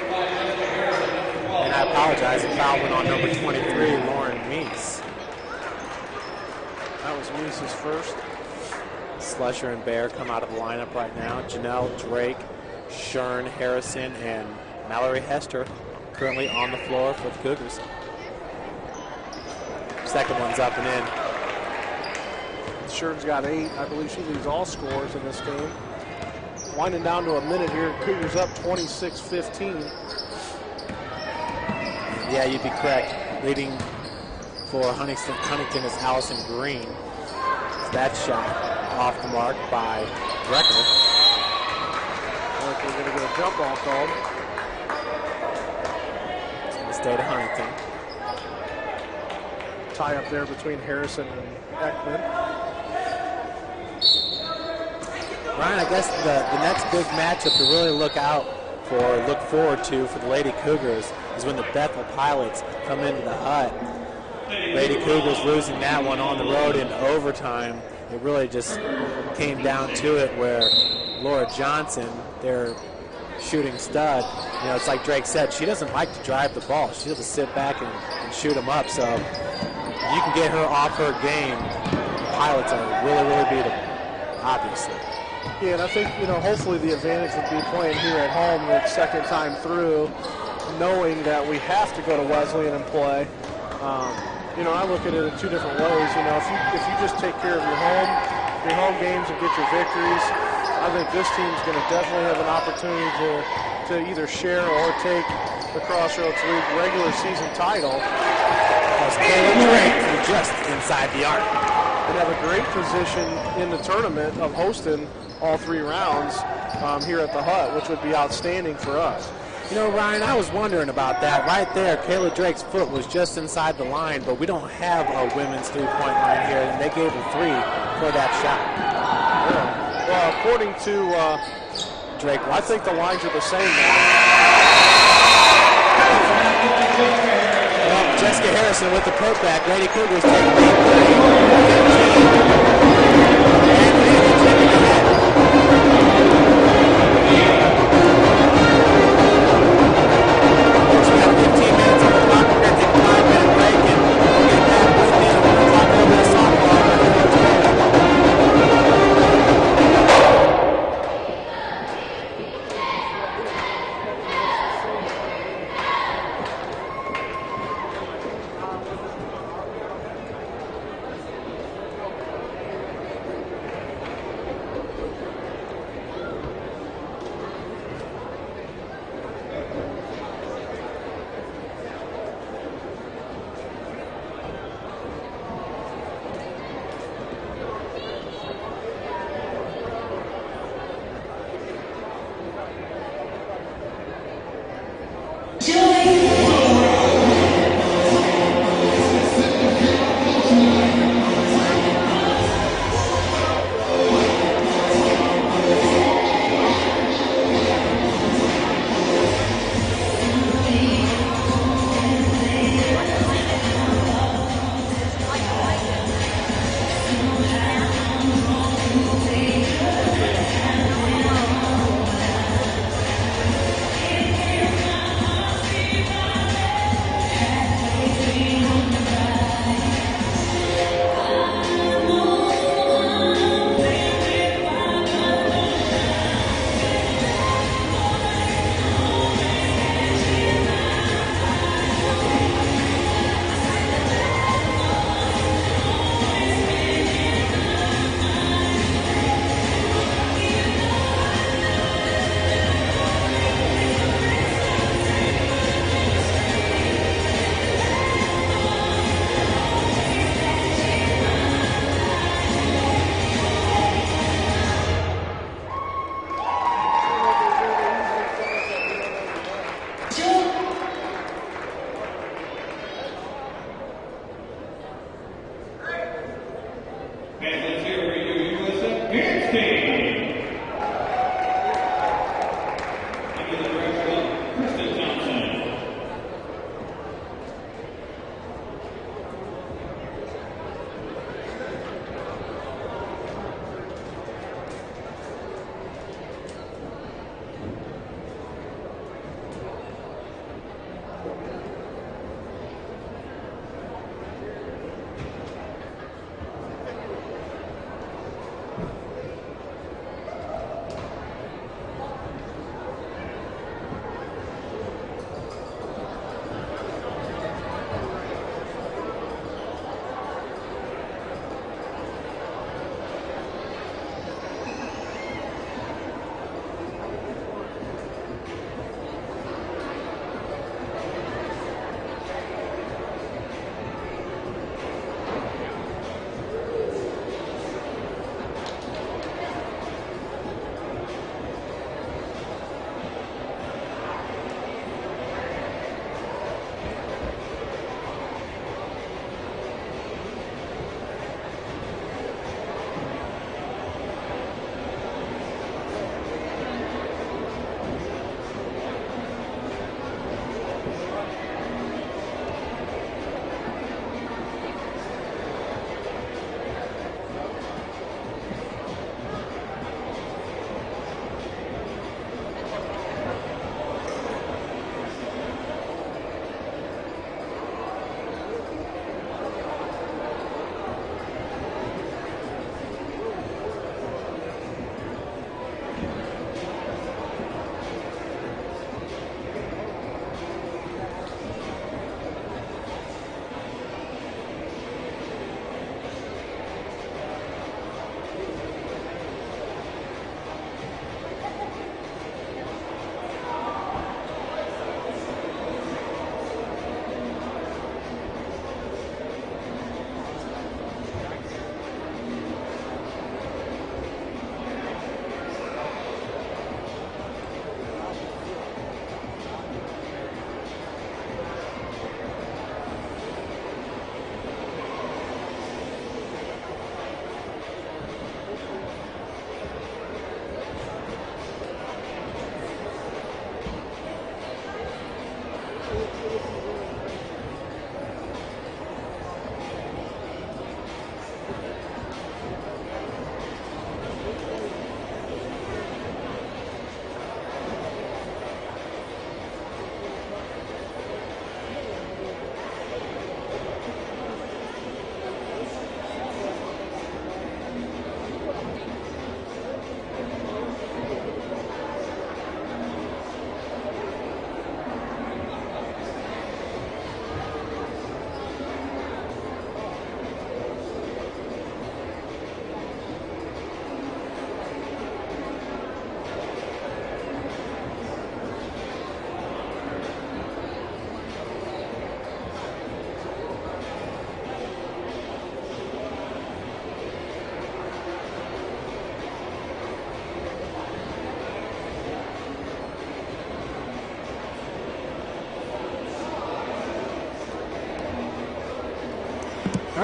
and I apologize, the foul went on number 23, Lauren Meese. That was Meese's first. Slusher and Bear come out of the lineup right now. Janelle, Drake, Shern, Harrison, and Mallory Hester currently on the floor for the Cougars. Second one's up and in. Shern's got 8. I believe she leads all scores in this game. Winding down to a minute here. Cougars up 26-15. Yeah, you'd be correct. Leading for Huntington is Allison Green. That shot off the mark by Brecker. We're going to get a jump ball called. It's going to stay to Huntington. Tie up there between Harrison and Ekman. Ryan, I guess the next big matchup to really look forward to for the Lady Cougars is when the Bethel Pilots come into the Hut. Lady Cougars losing that one on the road in overtime. It really just came down to it where Laura Johnson, their shooting stud, you know, it's like Drake said, she doesn't like to drive the ball. She'll just sit back and shoot them up. So you can get her off her game. The Pilots are really beatable, obviously. Yeah, and I think, you know, hopefully the advantage would be playing here at home the second time through, knowing that we have to go to Wesleyan and play. You know, I look at it in two different ways. You know, if you just take care of your home games and get your victories, I think this team's going to definitely have an opportunity to either share or take the Crossroads League regular season title. Because Kayla Drake is just inside the arc. And have a great position in the tournament of hosting all 3 rounds here at the Hut, which would be outstanding for us. You know, Ryan, I was wondering about that. Right there, Kayla Drake's foot was just inside the line, but we don't have a women's three-point line here, and they gave her 3 for that shot. Yeah. Well, according to Drake, I think the lines are the same now. Well, Jessica Harrison with the putback. Lady Cougars take the lead.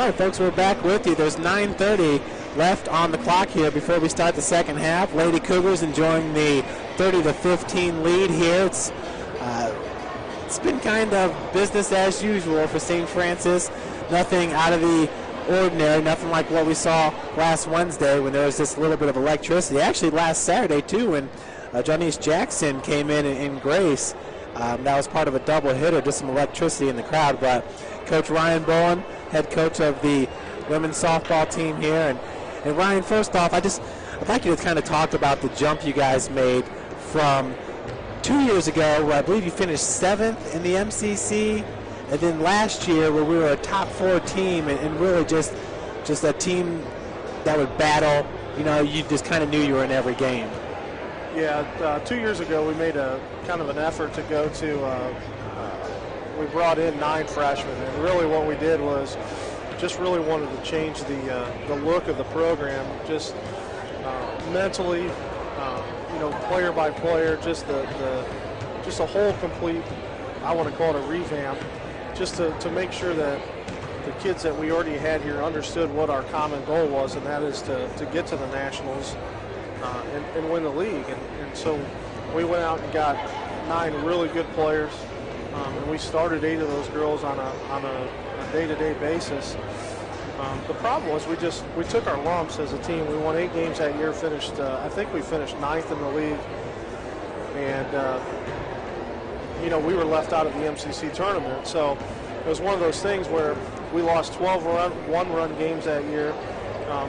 right, folks, we're back with you. There's 9:30 left on the clock here before we start the second half. Lady Cougars enjoying the 30-15 lead here. It's been kind of business as usual for St. Francis. Nothing out of the ordinary, nothing like what we saw last Wednesday when there was just a little bit of electricity. Actually, last Saturday, too, when Janice Jackson came in Grace. That was part of a double hitter, just some electricity in the crowd. But Coach Ryan Bowen, head coach of the women's softball team here. And Ryan, first off, I'd like you to kind of talk about the jump you guys made from 2 years ago, where I believe you finished 7th in the MCC, and then last year where we were a top 4 team and really just a team that would battle. You know, you just kind of knew you were in every game. Yeah, 2 years ago we made a kind of an effort to go to, we brought in 9 freshmen, and really what we did was just really wanted to change the look of the program, just mentally, player by player, just a whole complete, I want to call it a revamp, just to make sure that the kids that we already had here understood what our common goal was, and that is to get to the Nationals and win the league. And so we went out and got 9 really good players, and we started 8 of those girls on a day-to-day basis. The problem was we took our lumps as a team. We won 8 games that year, I think we finished 9th in the league. And, we were left out of the MCC tournament. So it was one of those things where we lost 12 one-run games that year,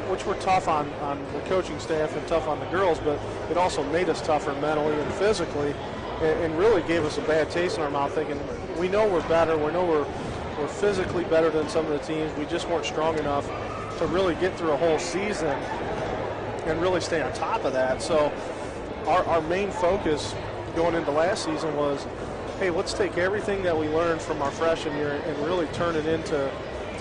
which were tough on the coaching staff and tough on the girls, but it also made us tougher mentally and physically, and really gave us a bad taste in our mouth, thinking we know we're better, we know we're physically better than some of the teams. We just weren't strong enough to really get through a whole season and really stay on top of that. So our main focus going into last season was, hey, let's take everything that we learned from our freshman year and really turn it into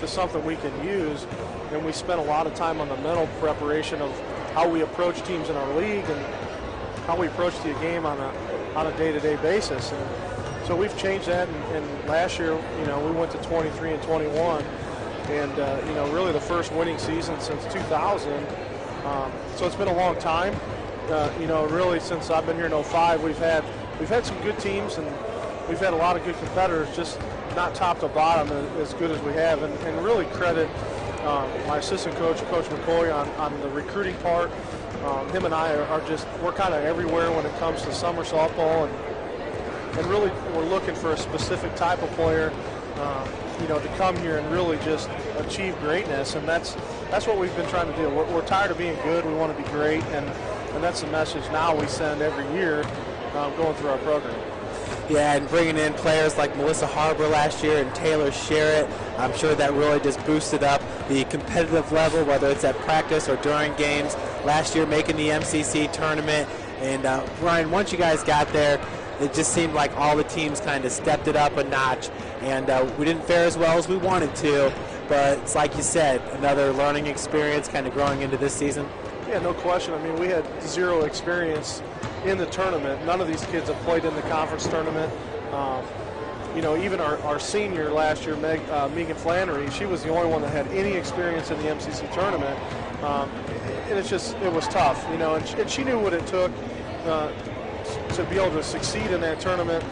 something we can use. And we spent a lot of time on the mental preparation of how we approach teams in our league and how we approach the game on a day-to-day basis. And so we've changed that, and last year, we went to 23-21, and really the first winning season since 2000. So it's been a long time. Really since I've been here in 05, we've had some good teams, and we've had a lot of good competitors, just not top to bottom as good as we have. And really credit my assistant coach, Coach McCoy, on the recruiting part. Him and I we're kind of everywhere when it comes to summer softball, and really we're looking for a specific type of player, to come here and really just achieve greatness. And that's what we've been trying to do. We're tired of being good. We want to be great, and that's the message now we send every year going through our program. Yeah, and bringing in players like Melissa Harbor last year and Taylor Sherritt, I'm sure that really just boosted up the competitive level, whether it's at practice or during games. Last year making the MCC tournament. And Ryan, once you guys got there, it just seemed like all the teams kind of stepped it up a notch. And we didn't fare as well as we wanted to, but it's like you said, another learning experience kind of growing into this season. Yeah, no question. I mean, we had 0 experience in the tournament. None of these kids have played in the conference tournament. Even our senior last year, Megan Flannery, she was the only one that had any experience in the MCC tournament. And it was tough, and she knew what it took to be able to succeed in that tournament.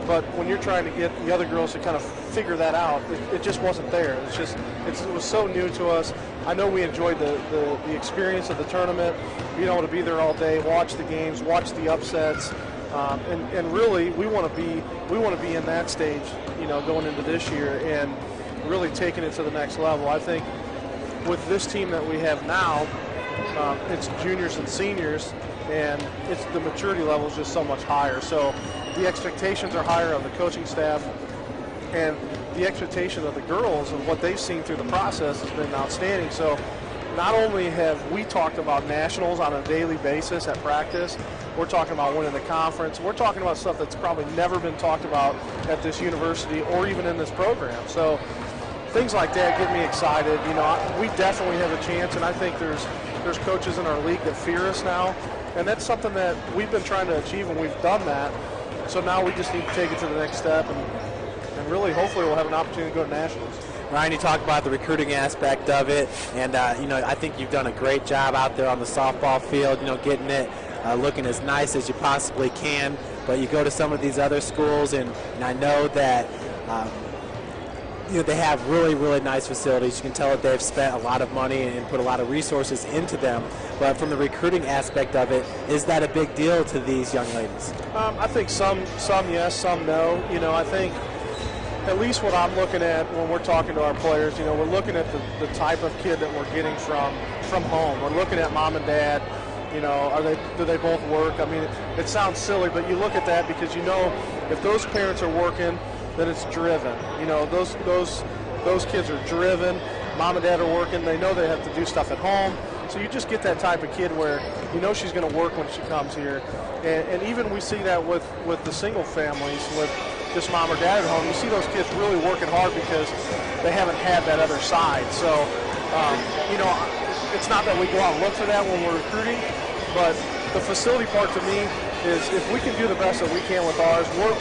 But when you're trying to get the other girls to kind of figure that out, it just wasn't there. It was so new to us. I know we enjoyed the experience of the tournament, being able to be there all day, watch the games, watch the upsets, and really we want to be in that stage, going into this year and really taking it to the next level. I think with this team that we have now, it's juniors and seniors, and the maturity level is just so much higher. So the expectations are higher of the coaching staff, and the expectation of the girls and what they've seen through the process has been outstanding. So not only have we talked about nationals on a daily basis at practice, we're talking about winning the conference. We're talking about stuff that's probably never been talked about at this university or even in this program. So things like that get me excited. We definitely have a chance, and I think there's coaches in our league that fear us now, and that's something that we've been trying to achieve, and we've done that. So now we just need to take it to the next step, and really, hopefully, we'll have an opportunity to go to nationals. Ryan, you talk about the recruiting aspect of it, and I think you've done a great job out there on the softball field. Getting it looking as nice as you possibly can. But you go to some of these other schools, and I know that they have really, really nice facilities. You can tell that they've spent a lot of money and put a lot of resources into them. But from the recruiting aspect of it, is that a big deal to these young ladies? I think some yes, some no. I think at least what I'm looking at when we're talking to our players, we're looking at the type of kid that we're getting from home. We're looking at mom and dad. Do they both work? I mean, it sounds silly, but you look at that because if those parents are working, then it's driven. Those kids are driven. Mom and dad are working. They know they have to do stuff at home. So you just get that type of kid where she's going to work when she comes here. And even we see that with the single families with just mom or dad at home. You see those kids really working hard because they haven't had that other side. So, it's not that we go out and look for that when we're recruiting, but the facility part to me is if we can do the best that we can with ours, we're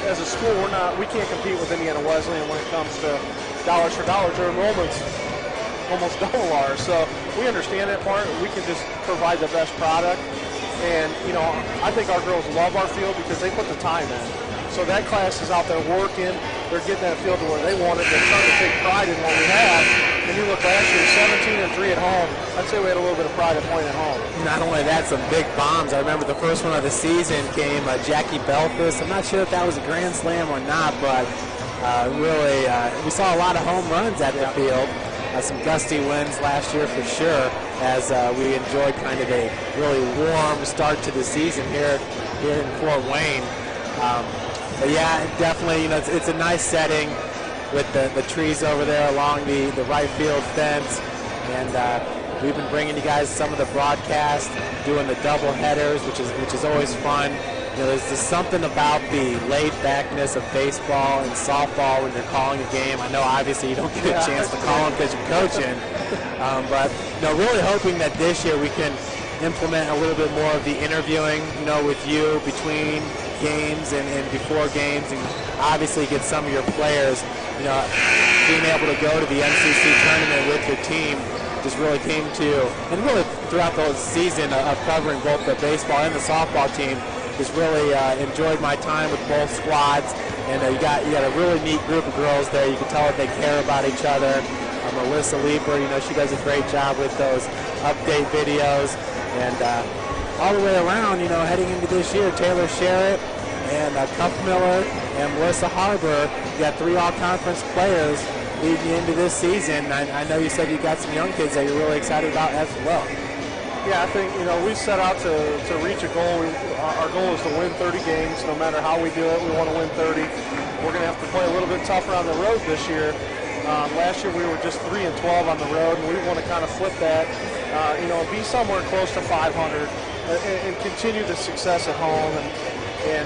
as a school, we can't compete with Indiana Wesleyan when it comes to dollars for dollars. Their enrollment's almost double ours. So we understand that part. We can just provide the best product. And, I think our girls love our field because they put the time in. So that class is out there working. They're getting that field to where they want it. They're starting to take pride in what we have. And you look last year, 17-3 at home. I'd say we had a little bit of pride at playing at home. Not only that, some big bombs. I remember the first one of the season came Jackie Belfus. I'm not sure if that was a grand slam or not, but really we saw a lot of home runs at the field. Some gusty winds last year for sure, as we enjoyed kind of a really warm start to the season here in Fort Wayne. But yeah, definitely, it's a nice setting with the trees over there along the right field fence. And we've been bringing you guys some of the broadcast, doing the double headers, which is always fun. There's just something about the laid-backness of baseball and softball when you're calling a game. I know obviously you don't get a chance to call them because you're coaching, but really hoping that this year we can implement a little bit more of the interviewing, with you between games and before games, and obviously get some of your players, being able to go to the MCC tournament with your team just really came to, and really throughout the season of covering both the baseball and the softball team, just really enjoyed my time with both squads. And you got a really neat group of girls there. You can tell that they care about each other. Melissa Leeper, she does a great job with those update videos. And all the way around, heading into this year, Taylor Sherritt and Cuff Miller and Melissa Harbour, you got 3 all-conference players leading you into this season. I know you said you got some young kids that you're really excited about as well. Yeah, I think, we set out to reach a goal. Our goal is to win 30 games. No matter how we do it, we want to win 30. We're going to have to play a little bit tougher on the road this year. Last year we were just 3-12 on the road, and we want to kind of flip that, be somewhere close to 500 and continue the success at home.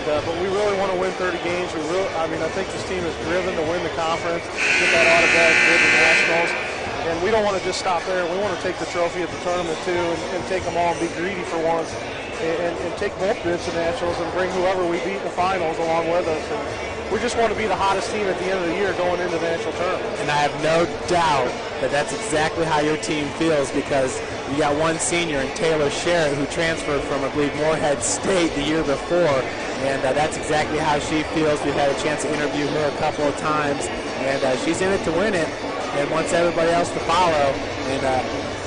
But we really want to win 30 games. I think this team is driven to win the conference, get that automatic bid to nationals. And we don't want to just stop there. We want to take the trophy at the tournament too, and take them all and be greedy for once, and take both bids to nationals and bring whoever we beat in the finals along with us. And we just want to be the hottest team at the end of the year going into the national tournament. And I have no doubt that that's exactly how your team feels, because you got one senior in Taylor Sherritt who transferred from, I believe, Morehead State the year before, and that's exactly how she feels. We've had a chance to interview her a couple of times, and she's in it to win it and wants everybody else to follow, and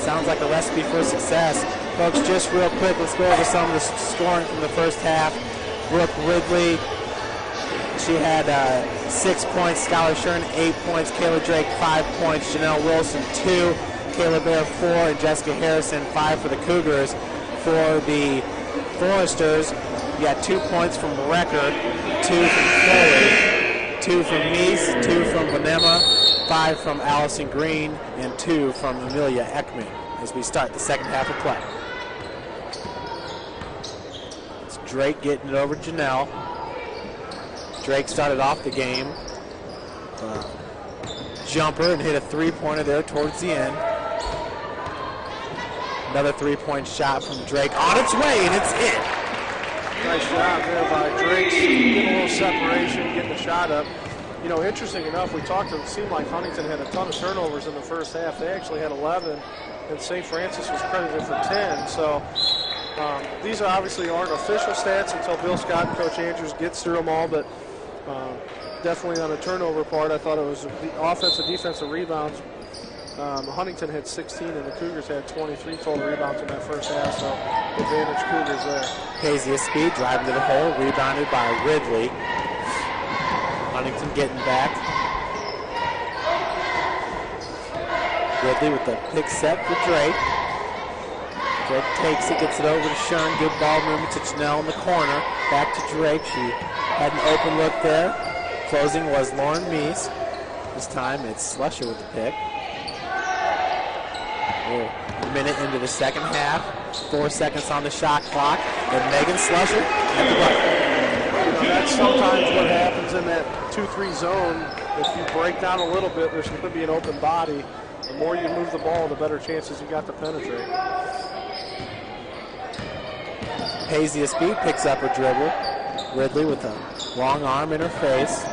sounds like a recipe for success. Folks, just real quick, let's go over some of the scoring from the first half. Brooke Ridley, she had 6 points. Skylar Shern, 8 points. Kayla Drake, 5 points. Janelle Wilson, 2. Kayla Bear, 4. And Jessica Harrison, 5 for the Cougars. For the Foresters, you got 2 points from Record, 2 from Foley, 2 from Meese, 2 from Vanema, 5 from Allison Green, and 2 from Amelia Ekman as we start the second half of play. It's Drake getting it over to Janelle. Drake started off the game. Jumper and hit a 3-pointer there towards the end. Another 3-point shot from Drake on its way, and it's in. Nice job there by Drake, getting a little separation, getting the shot up. You know, interesting enough, it seemed like Huntington had a ton of turnovers in the first half. They actually had 11, and St. Francis was credited for 10. So these obviously aren't official stats until Bill Scott and Coach Andrews gets through them all, but definitely on the turnover part, I thought it was the offensive, defensive rebounds. Huntington had 16, and the Cougars had 23 total rebounds in that first half, so advantage Cougars there. Paisley Speed driving to the hole, rebounded by Ridley. Huntington getting back. Ridley with the pick set for Drake. Drake takes it, gets it over to Shern. Good ball movement to Janelle in the corner. Back to Drake. She had an open look there. Closing was Lauren Meese. This time it's Slusher with the pick. A minute into the second half. 4 seconds on the shot clock. And Megan Slusher at the bucket. That's sometimes what happens in that 2-3 zone. If you break down a little bit, there's going to be an open body. The more you move the ball, the better chances you got to penetrate. Paisley Speed picks up a dribble. Ridley with a long arm in her face.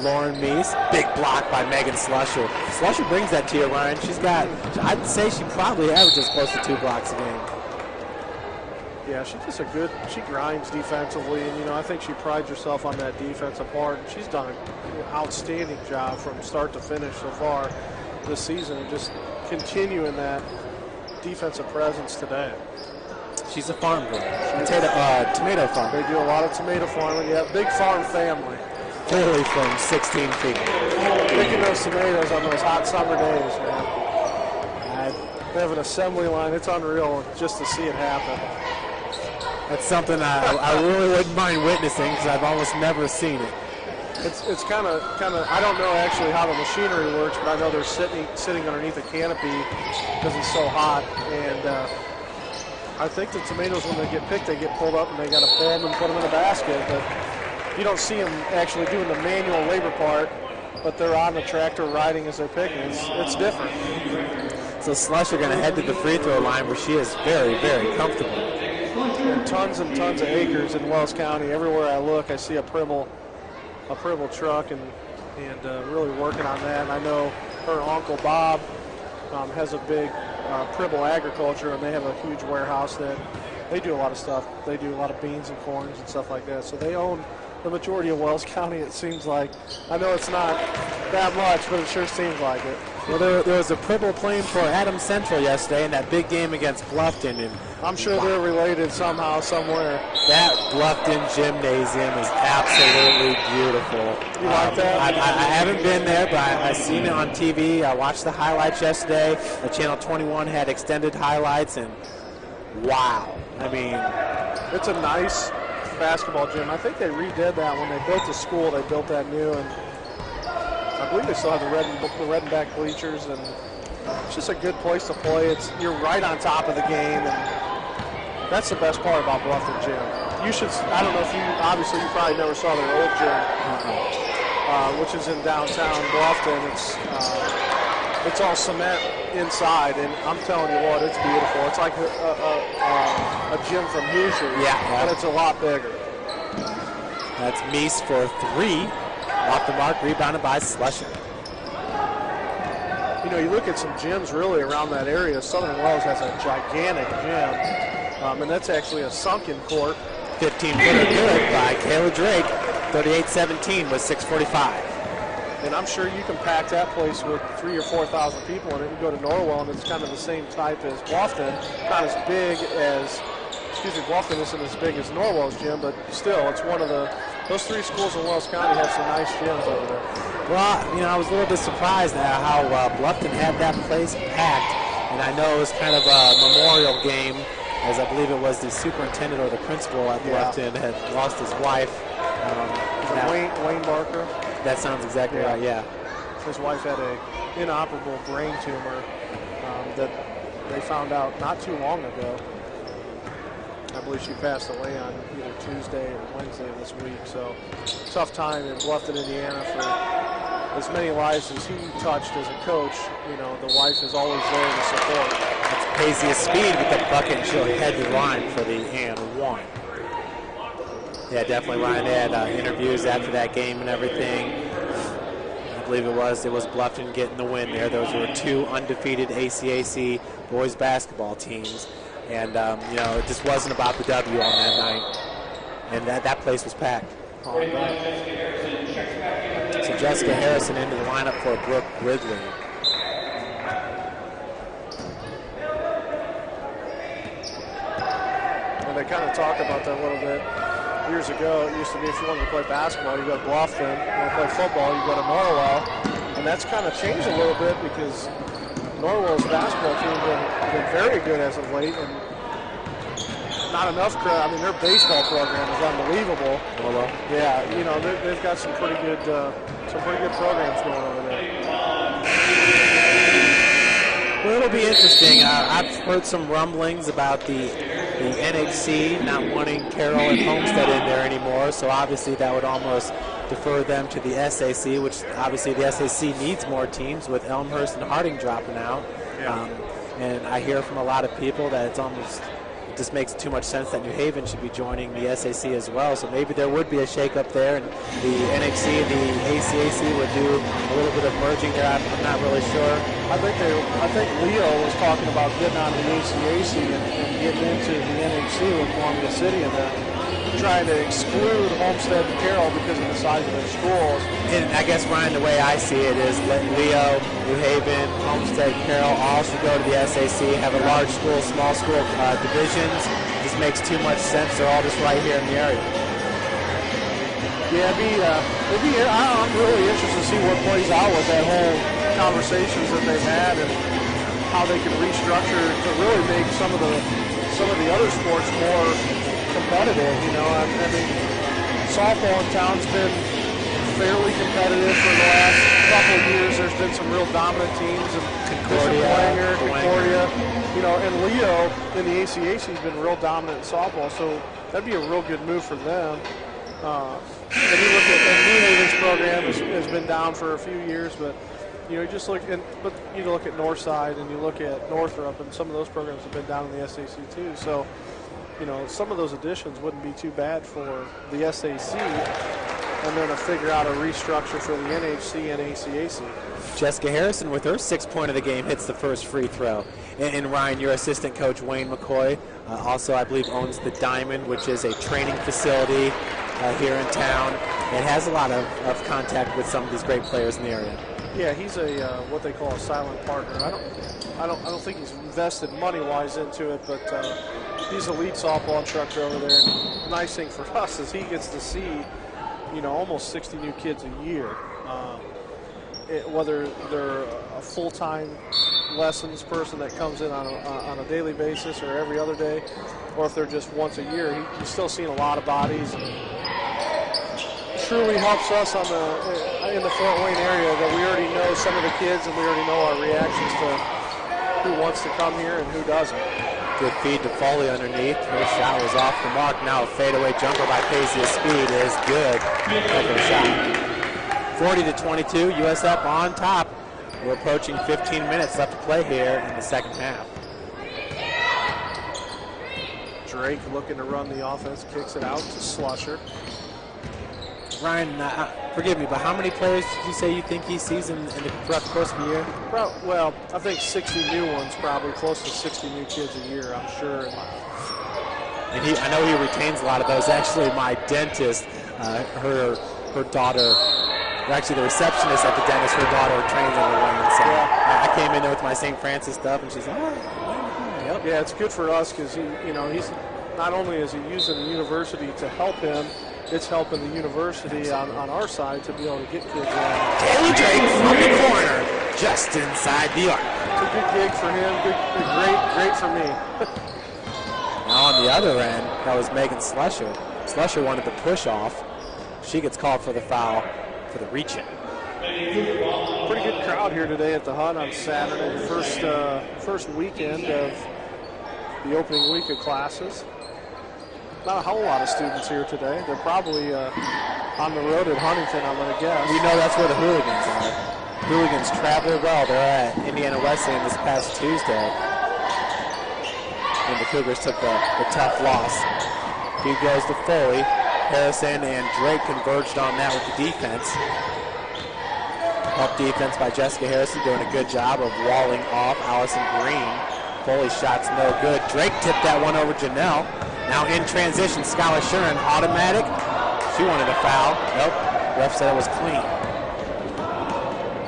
Lauren Meese, big block by Megan Slusher. Slusher brings that to you, Ryan. I'd say she probably averages close to 2 blocks a game. Yeah, she's just she grinds defensively, and, I think she prides herself on that defensive part. And she's done an outstanding job from start to finish so far this season, and just continuing that defensive presence today. She's a farm girl. Tomato farm. They do a lot of tomato farming. Yeah, big farm family. Clearly from 16 feet. Picking those tomatoes on those hot summer days, man. They have an assembly line. It's unreal just to see it happen. That's something I really wouldn't mind witnessing because I've almost never seen it. It's kind of. I don't know actually how the machinery works, but I know they're sitting underneath a canopy because it's so hot. And I think the tomatoes, when they get picked, they get pulled up and they got to pull them and put them in a basket. But you don't see them actually doing the manual labor part, but they're on the tractor riding as they're picking. It's different. So Slusher going to head to the free throw line where she is very, very comfortable. And tons of acres in Wells County. Everywhere I look, I see a Pribble truck, and really working on that. And I know her uncle Bob has a big Pribble agriculture, and they have a huge warehouse that they do a lot of stuff. They do a lot of beans and corns and stuff like that. So they own the majority of Wells County, it seems like. I know it's not that much, but it sure seems like it. Well, there was a Pribble playing for Adams Central yesterday in that big game against Bluffton, and I'm sure they're related somehow, somewhere. That Bluffton gymnasium is absolutely beautiful. You like that? I haven't been there, but I've seen it on TV. I watched the highlights yesterday. The Channel 21 had extended highlights, and wow. I mean, it's a nice basketball gym. I think they redid that when they built the school. They built that new, and I believe they still have the red and back bleachers, and it's just a good place to play. You're right on top of the game, and that's the best part about Bluffton Gym. I don't know if you probably never saw their old gym, which is in downtown Bluffton. It's all cement inside, and I'm telling you what, it's beautiful. It's like a gym from Hoosier, but it's a lot bigger. That's Meese for 3. Off the mark, rebounded by Slusher. You look at some gyms really around that area. Southern Wells has a gigantic gym, and that's actually a sunken court. 15-footer good by Kayla Drake. 38-17 with 6:45. And I'm sure you can pack that place with 3,000 or 4,000 people in it. You go to Norwell, and it's kind of the same type as Bluffton. Not as big as, Bluffton isn't as big as Norwell's gym, but still, it's one of those 3 schools in Wells County have some nice gyms over there. Well, I was a little bit surprised at how Bluffton had that place packed. And I know it was kind of a memorial game, as I believe it was the superintendent or the principal at Bluffton had lost his wife. Wayne Barker? That sounds exactly right, yeah. His wife had an inoperable brain tumor that they found out not too long ago. I believe she passed away on either Tuesday or Wednesday of this week. So tough time in Bluffton, Indiana for as many lives as he touched as a coach. The wife is always there to support. That's Paisley Speed with the bucket, and she'll head the line for the and 1. Yeah, definitely, Ryan. They had interviews after that game and everything. believe it was Bluffton getting the win there. Those were two undefeated ACAC boys basketball teams. And, you know, it just wasn't about the W on that night. And that place was packed. So Jessica Harrison into the lineup for Brooke Ridley. And they kind of talked about that a little bit. Years ago, it used to be if you wanted to play basketball, you go to Bluffton. If you want to play football, you go to Norwell. And that's kind of changed a little bit because Norwell's basketball team has been very good as of late. And not enough credit. I mean, their baseball program is unbelievable. Norwell. Yeah, you know, they've got some pretty good programs going over there. Well, it'll be interesting. I've heard some rumblings about the NHC not wanting Carroll and Homestead in there anymore, so obviously that would almost defer them to the SAC, which obviously the SAC needs more teams with Elmhurst and Harding dropping out. Yeah. And I hear from a lot of people that it just makes too much sense that New Haven should be joining the SAC as well. So maybe there would be a shake-up there, and the NHC and the ACAC would do a little bit of merging there. I'm not really sure. I think Leo was talking about getting out of the ACAC and getting into the NHC with Columbia City and trying to exclude Homestead and Carroll because of the size of their schools. And I guess, Ryan, the way I see it is let Leo, New Haven, Homestead, Carroll all should go to the SAC, have a large school, small school divisions. Just makes too much sense. They're all just right here in the area. Yeah, I'm really interested to see what plays out with that whole conversations that they've had and how they can restructure to really make some of the other sports more competitive. You know, I mean, softball in town's been fairly competitive for the last couple of years. There's been some real dominant teams, and Concordia, you know, and Leo in the ACAC has been real dominant in softball, so that'd be a real good move for them. And you look at New Haven's program has been down for a few years, but you know, but you look at Northside and you look at Northrop, and some of those programs have been down in the SAC too. So, you know, some of those additions wouldn't be too bad for the SAC, and then to figure out a restructure for the NHC and ACAC. Jessica Harrison with her 6th point of the game hits the first free throw. And Ryan, your assistant coach Wayne McCoy also, I believe, owns the Diamond, which is a training facility here in town. It has a lot of contact with some of these great players in the area. Yeah, he's a what they call a silent partner. I don't think he's invested money-wise into it, but he's a lead softball instructor over there. And the nice thing for us is he gets to see, you know, almost 60 new kids a year. Whether they're a full-time lessons person that comes in on a daily basis or every other day, or if they're just once a year, he's still seeing a lot of bodies. And truly helps us in the Fort Wayne area that we already know some of the kids and we already know our reactions to who wants to come here and who doesn't. Good feed to Foley underneath. Her shot was off the mark. Now a fadeaway jumper by Paisley Speed is good. Second shot. 40-22, USF on top. We're approaching 15 minutes left to play here in the second half. Drake looking to run the offense, kicks it out to Slusher. Ryan, forgive me, but how many players did you say you think he sees throughout the course of the year? Well, I think 60 new ones, probably close to 60 new kids a year, I'm sure. And I know he retains a lot of those. Actually, my dentist, her daughter, or actually the receptionist at the dentist, her daughter trains on the Wayne. So yeah. I came in there with my St. Francis stuff, and she's like, yep. Yeah, it's good for us because he's not only is he using the university to help him, it's helping the university on our side to be able to get kids in. Taylor Drake from the corner, just inside the arc. It's a good gig for him. Great for me. Now on the other end, that was Megan Slusher. Slusher wanted the push off. She gets called for the foul for the reach-in. Pretty good crowd here today at the Hut on Saturday. First weekend of the opening week of classes. Not a whole lot of students here today. They're probably on the road at Huntington, I'm going to guess. We know that's where the Hooligans are. Hooligans travel well. They're at Indiana Wesleyan this past Tuesday. And the Cougars took the tough loss. Feed goes to Foley. Harrison and Drake converged on that with the defense. Help defense by Jessica Harrison, doing a good job of walling off Allison Green. Foley's shot's no good. Drake tipped that one over Janelle. Now in transition, Skylar Shuren, automatic. She wanted a foul. Nope, ref said it was clean.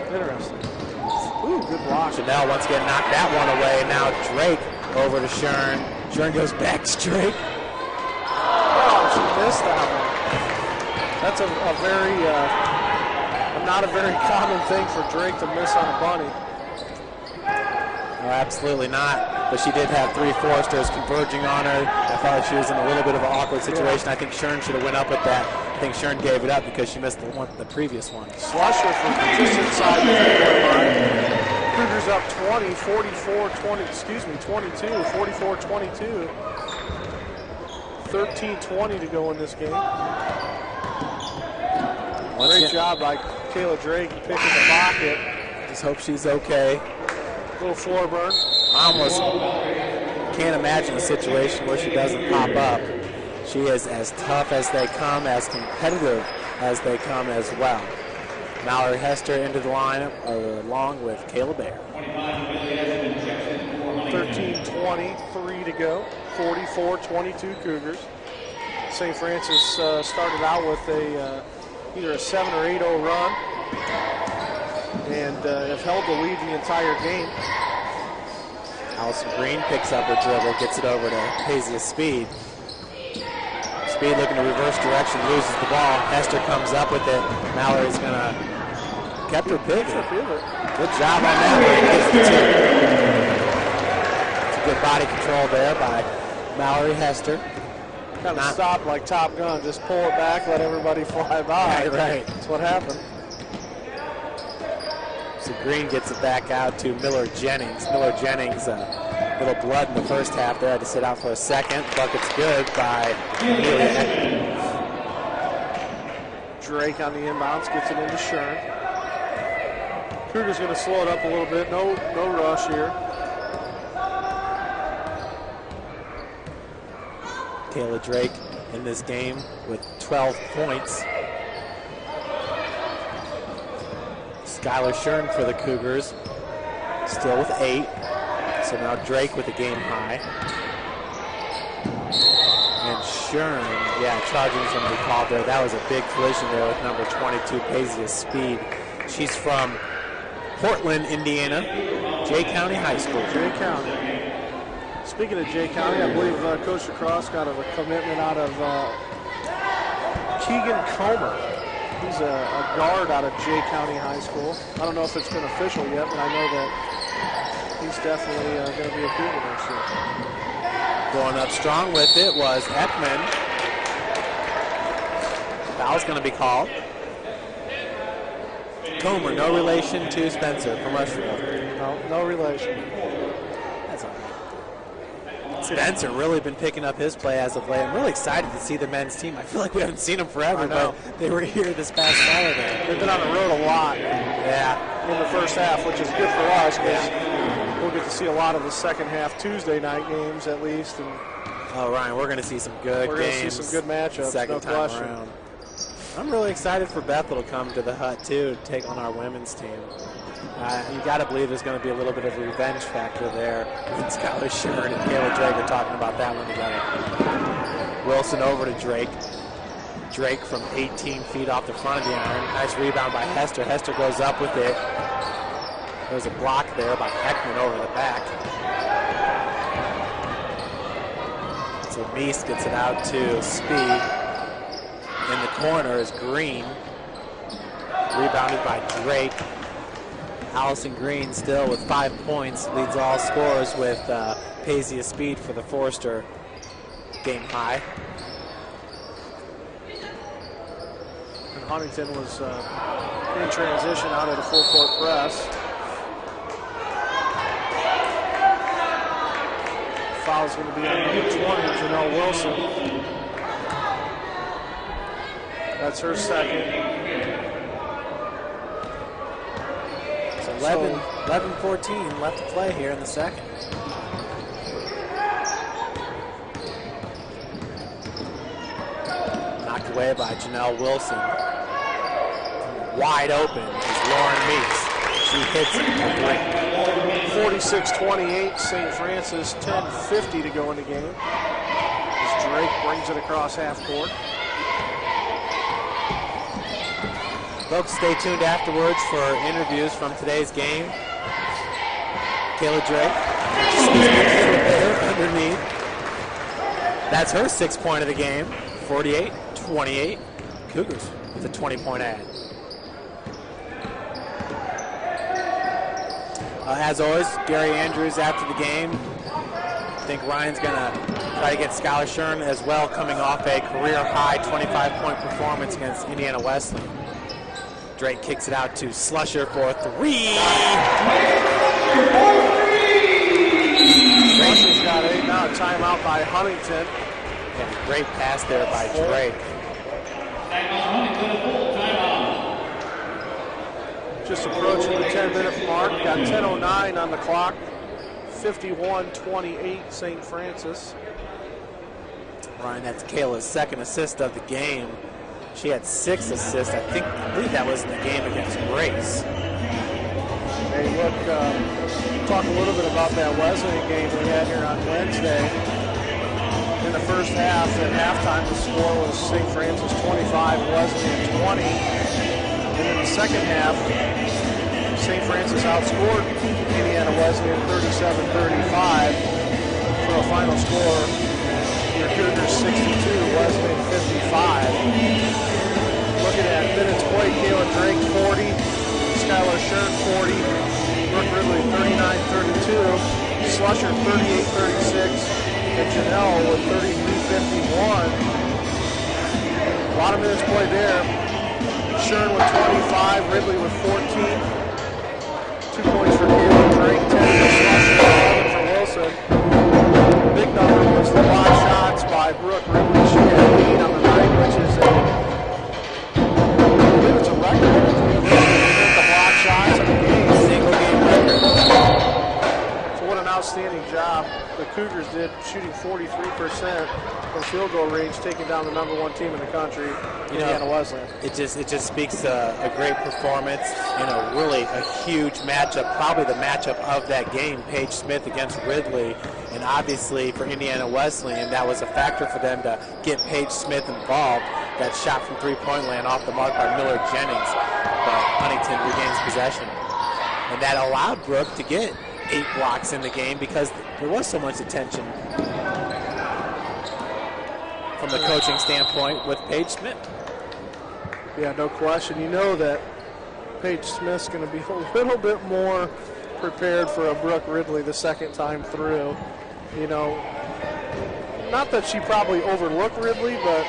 Interesting. Ooh, good block. Janelle once again knocked that one away. Now Drake over to Shuren. Shuren goes back to Drake. Oh, she missed that one. That's not a very common thing for Drake to miss on a bunny. No, absolutely not. But she did have 3 Foresters converging on her. I thought she was in a little bit of an awkward situation. I think Shuren should have went up with that. I think Shuren gave it up because she missed the previous one. Slusher from just inside the three-point line. Cougars up 20, 22, 44-22. 13-20 to go in this game. Great job by Kayla Drake picking the pocket. Just hope she's okay. Little floor burn. I almost can't imagine a situation where she doesn't pop up. She is as tough as they come, as competitive as they come as well. Mallory Hester into the lineup along with Kayla Bear. 13-20, 3 to go. 44-22 Cougars. St. Francis started out with either a 7 or 8-0 run and have held the lead the entire game. Allison Green picks up her dribble, gets it over to Paisley Speed. Speed looking to reverse direction, loses the ball. Hester comes up with it. Mallory's gonna kept her pivot. Good job on that one. It's a good body control there by Mallory Hester. Kind of stop like Top Gun, just pull it back, let everybody fly by. Right. That's what happened. So Green gets it back out to Miller Jennings. Miller Jennings, a little blood in the first half there. Had to sit out for a second. Bucket's good by Amelia. Drake on the inbounds, gets it into Shuren. Cougars going to slow it up a little bit. No rush here. Kayla Drake in this game with 12 points. Skylar Shuren for the Cougars, still with 8. So now Drake with a game high. And Shuren, charging is going to be called there. That was a big collision there with number 22, Paisley Speed. She's from Portland, Indiana, Jay County High School. Jay County. Speaking of Jay County, I believe Coach Lacrosse got a commitment out of Keegan Comer. He's a guard out of Jay County High School. I don't know if it's been official yet, but I know that he's definitely going to be a Cougar next year. Going up strong with it was Ekman. Foul's going to be called. Comer, no relation to Spencer from Rushville. No relation. That's all right. Spencer really been picking up his play as of late. I'm really excited to see the men's team. I feel like we haven't seen them forever, but they were here this past Saturday. They've been on the road a lot. Yeah. In the first half, which is good for us because we'll get to see a lot of the second half Tuesday night games at least. And Ryan, we're going to see some good games. We're going to see some good matchups, second time question. around. I'm really excited for Bethel to come to the Hut, too, to take on our women's team. You got to believe there's going to be a little bit of a revenge factor there when Skylar Shuren and Kayla Drake are talking about that one together. Wilson over to Drake. Drake from 18 feet off the front of the iron. Nice rebound by Hester. Hester goes up with it. There's a block there by Ekman over the back. So Meese gets it out to Speed. In the corner is Green. Rebounded by Drake. Allison Green still with 5 points, leads all scorers with Paisley Speed for the Forester game high. And Huntington was in transition out of the full court press. Foul's going to be on number 20, Janelle Wilson. That's her second. 11-14 left to play here in the second. Knocked away by Janelle Wilson. wide open is Lauren Meeks. She hits it. 46-28, St. Francis, 10:50 to go in the game. As Drake brings it across half court. Folks, stay tuned afterwards for interviews from today's game. Kayla Drake, underneath. That's her 6th point of the game. 48-28. Cougars with a 20-point ad. As always, Gary Andrews after the game. I think Ryan's going to try to get Skylar Shern as well, coming off a career-high 25-point performance against Indiana Wesleyan. Drake kicks it out to Slusher for 3. Slusher's got 8 now. Timeout by Huntington. Yeah, great pass there by Drake. Just approaching the 10-minute mark. Got 10:09 on the clock. 51-28 St. Francis. Ryan, that's Kayla's 2nd assist of the game. She had 6 assists. I believe that was in the game against Grace. Hey, look, talk a little bit about that Wesleyan game we had here on Wednesday. In the first half, at halftime, the score was St. Francis 25, Wesleyan 20. And in the second half, St. Francis outscored Indiana Wesleyan 37-35 for a final score. Your Cougars 62, Wesleyan 55. Looking at minutes played, Kayla Drake 40, Skylar Shern 40, Brooke Ridley 39-32, Slusher 38-36, and Janelle with 33-51. A lot of minutes played there. Shern with 25, Ridley with 14. 2 points for Kayla Drake, 10 for Slusher, 11 for Wilson. Big number was the block shots by Brooke Ridley. She had 8 on the night, which is it's a record. The block shots of the game, single game record. So what an outstanding job the Cougars did, shooting 43% from field goal range, taking down the #1 team in the country, Indiana Wesleyan. It just speaks to a great performance and a huge matchup, probably the matchup of that game, Paige Smith against Ridley. And obviously for Indiana Wesleyan, that was a factor for them to get Paige Smith involved. That shot from three-point land off the mark by Miller Jennings, but Huntington regains possession. And that allowed Brooke to get 8 blocks in the game because there was so much attention from the coaching standpoint with Paige Smith. Yeah, no question. You know that Paige Smith's going to be a little bit more prepared for a Brooke Ridley the second time through. You know, not that she probably overlooked Ridley, but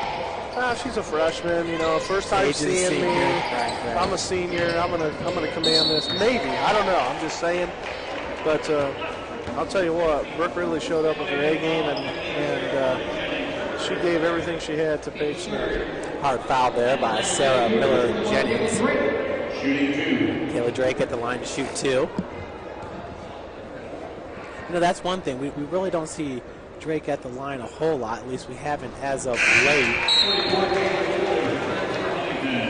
she's a freshman. You know, first time seeing me. Right. I'm a senior. I'm gonna command this. Maybe, I don't know. I'm just saying. But I'll tell you what, Brooke Ridley showed up with her A game, and she gave everything she had to Paige Smith. Hard foul there by Sarah Miller Jennings. Kayla Drake at the line to shoot 2. You know, that's one thing. We really don't see Drake at the line a whole lot. At least we haven't as of late.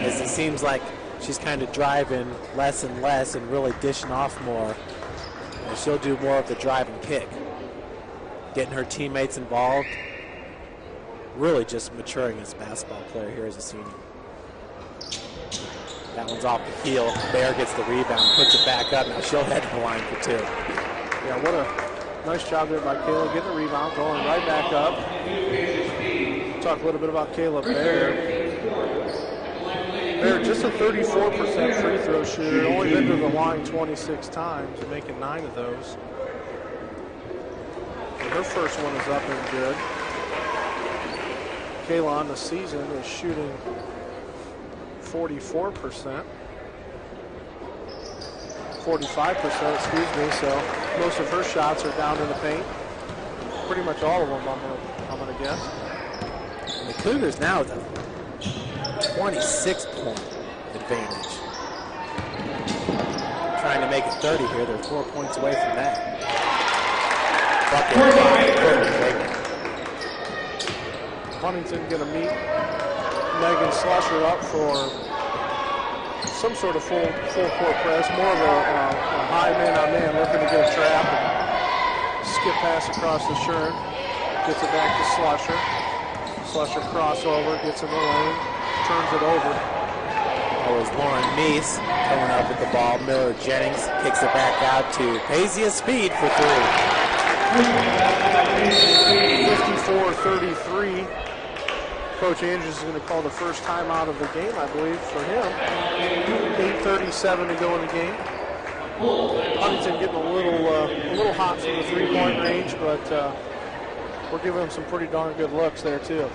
As it seems like she's kind of driving less and less and really dishing off more. And she'll do more of the drive and kick. Getting her teammates involved. Really just maturing as a basketball player here as a senior. That one's off the heel. Bear gets the rebound, puts it back up. Now she'll head to the line for 2. Yeah, what a nice job there by Kayla, getting the rebound, going right back up. Talk a little bit about Kayla Bear. Bear just a 34% free throw shooter, only been to the line 26 times, and making 9 of those. And her first one is up and good. Kayla on the season is shooting 44%. 45%, excuse me, so most of her shots are down in the paint. Pretty much all of them, I'm gonna guess. And the Cougars now with a 26-point advantage. Trying to make it 30 here. They're 4 points away from that. Bucket. Huntington gonna meet Megan Slusher up for some sort of full court press, more of a high man-on-man, looking to get a trap. And skip pass across to Shern. Gets it back to Slusher. Slusher crossover, gets in the lane, turns it over. That was Lauren Meese coming up with the ball. Miller Jennings kicks it back out to Paisley Speed for 54-33. Coach Andrews is going to call the first time out of the game, I believe, for him. 8:37 to go in the game. Huntington getting a little hot from the three-point range, but we're giving them some pretty darn good looks there too.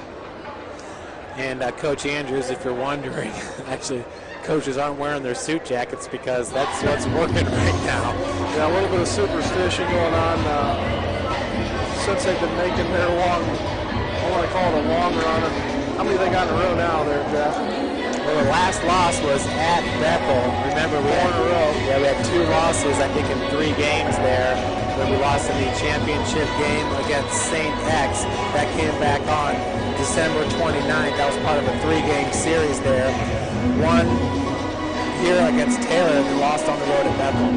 And Coach Andrews, if you're wondering, actually, coaches aren't wearing their suit jackets because that's what's working right now. Yeah, a little bit of superstition going on since they've been making their long, I want to call it a long run. How many they got in a row now there, Jeff? Well, the last loss was at Bethel. Remember, we had 2 losses, I think, in 3 games there. When we lost in the championship game against St. X. That came back on December 29th. That was part of a 3-game series there. One here against Taylor, and lost on the road at Bethel.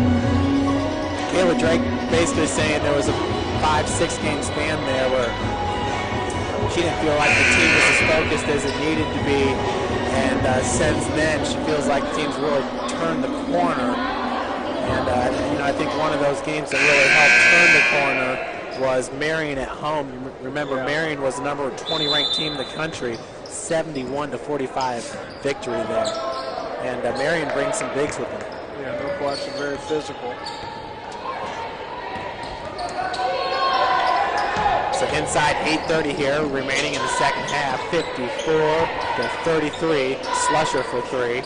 Kayla Drake basically saying there was a 5-6 game span there where she didn't feel like the team was as focused as it needed to be, and since then she feels like the team's really turned the corner. And I think one of those games that really helped turn the corner was Marion at home. You remember, Marion was the number 20 ranked team in the country, 71-45 victory there. And Marion brings some bigs with them. Yeah, no question, very physical. So inside 8:30 here, remaining in the second half, 54-33. Slusher for 3.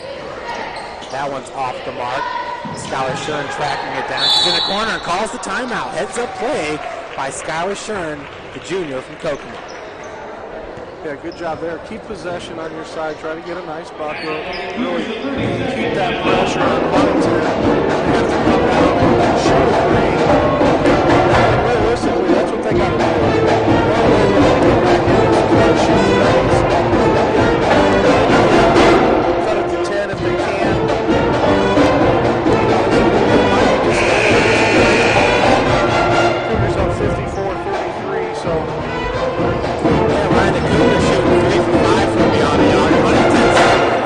That one's off the mark. Skylar Shern tracking it down. She's in the corner and calls the timeout. Heads up play by Skylar Shern, the junior from Kokomo. Yeah, good job there. Keep possession on your side. Try to get a nice bucket. Really keep that pressure on Huntington. They have to come down and shoot a three. And realistically, that's what they got to do. Cut it to 10 if they can. Cougars up 54-33, so Ryan Cougars shooting 3 from 5 from beyond the arc. Huntington's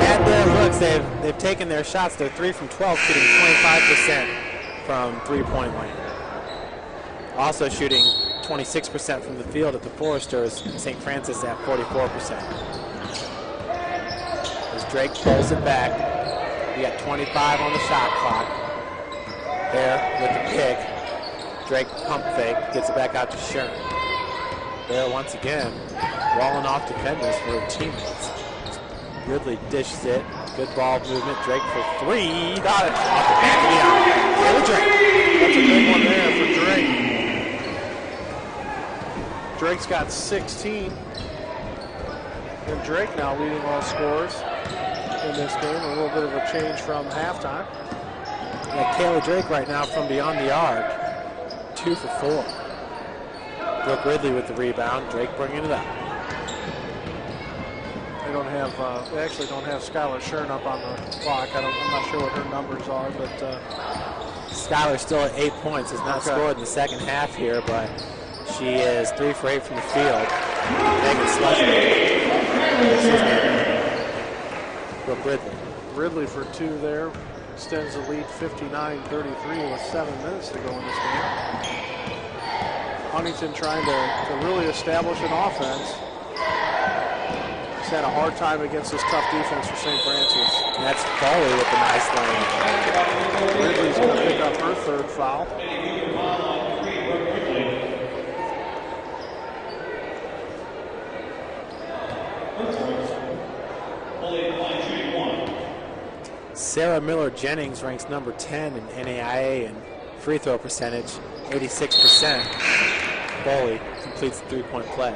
had their looks. They've taken their shots. They're 3 from 12, shooting 25% from three-point line. Also shooting 26% from the field at the Foresters. St. Francis at 44%. As Drake pulls it back, we got 25 on the shot clock. There with the pick. Drake pump fake, gets it back out to Shern. There once again, walling off defenders for her teammates. Ridley dishes it. Good ball movement. Drake for 3. Got it. Off the back of the eye. Taylor Drake. that's a big one there for Drake. Drake's got 16. And Drake now leading all scorers in this game. A little bit of a change from halftime. Yeah, Kayla Drake right now from beyond the arc. 2 for 4. Brooke Ridley with the rebound. Drake bringing it up. They actually don't have Skylar Shern up on the clock. I'm not sure what her numbers are, but Skylar's still at 8 points. Has not scored in the second half here, but she is 3 for 8 from the field. Megan Slusher. Brooke Ridley. Ridley for 2 there. Extends the lead 59-33 with 7 minutes to go in this game. Huntington trying to really establish an offense. He's had a hard time against this tough defense for St. Francis. And that's Foley with the nice lane. Ridley's going to pick up her 3rd foul. Sarah Miller Jennings ranks number 10 in NAIA in free throw percentage, 86%. Foley completes the 3-point play.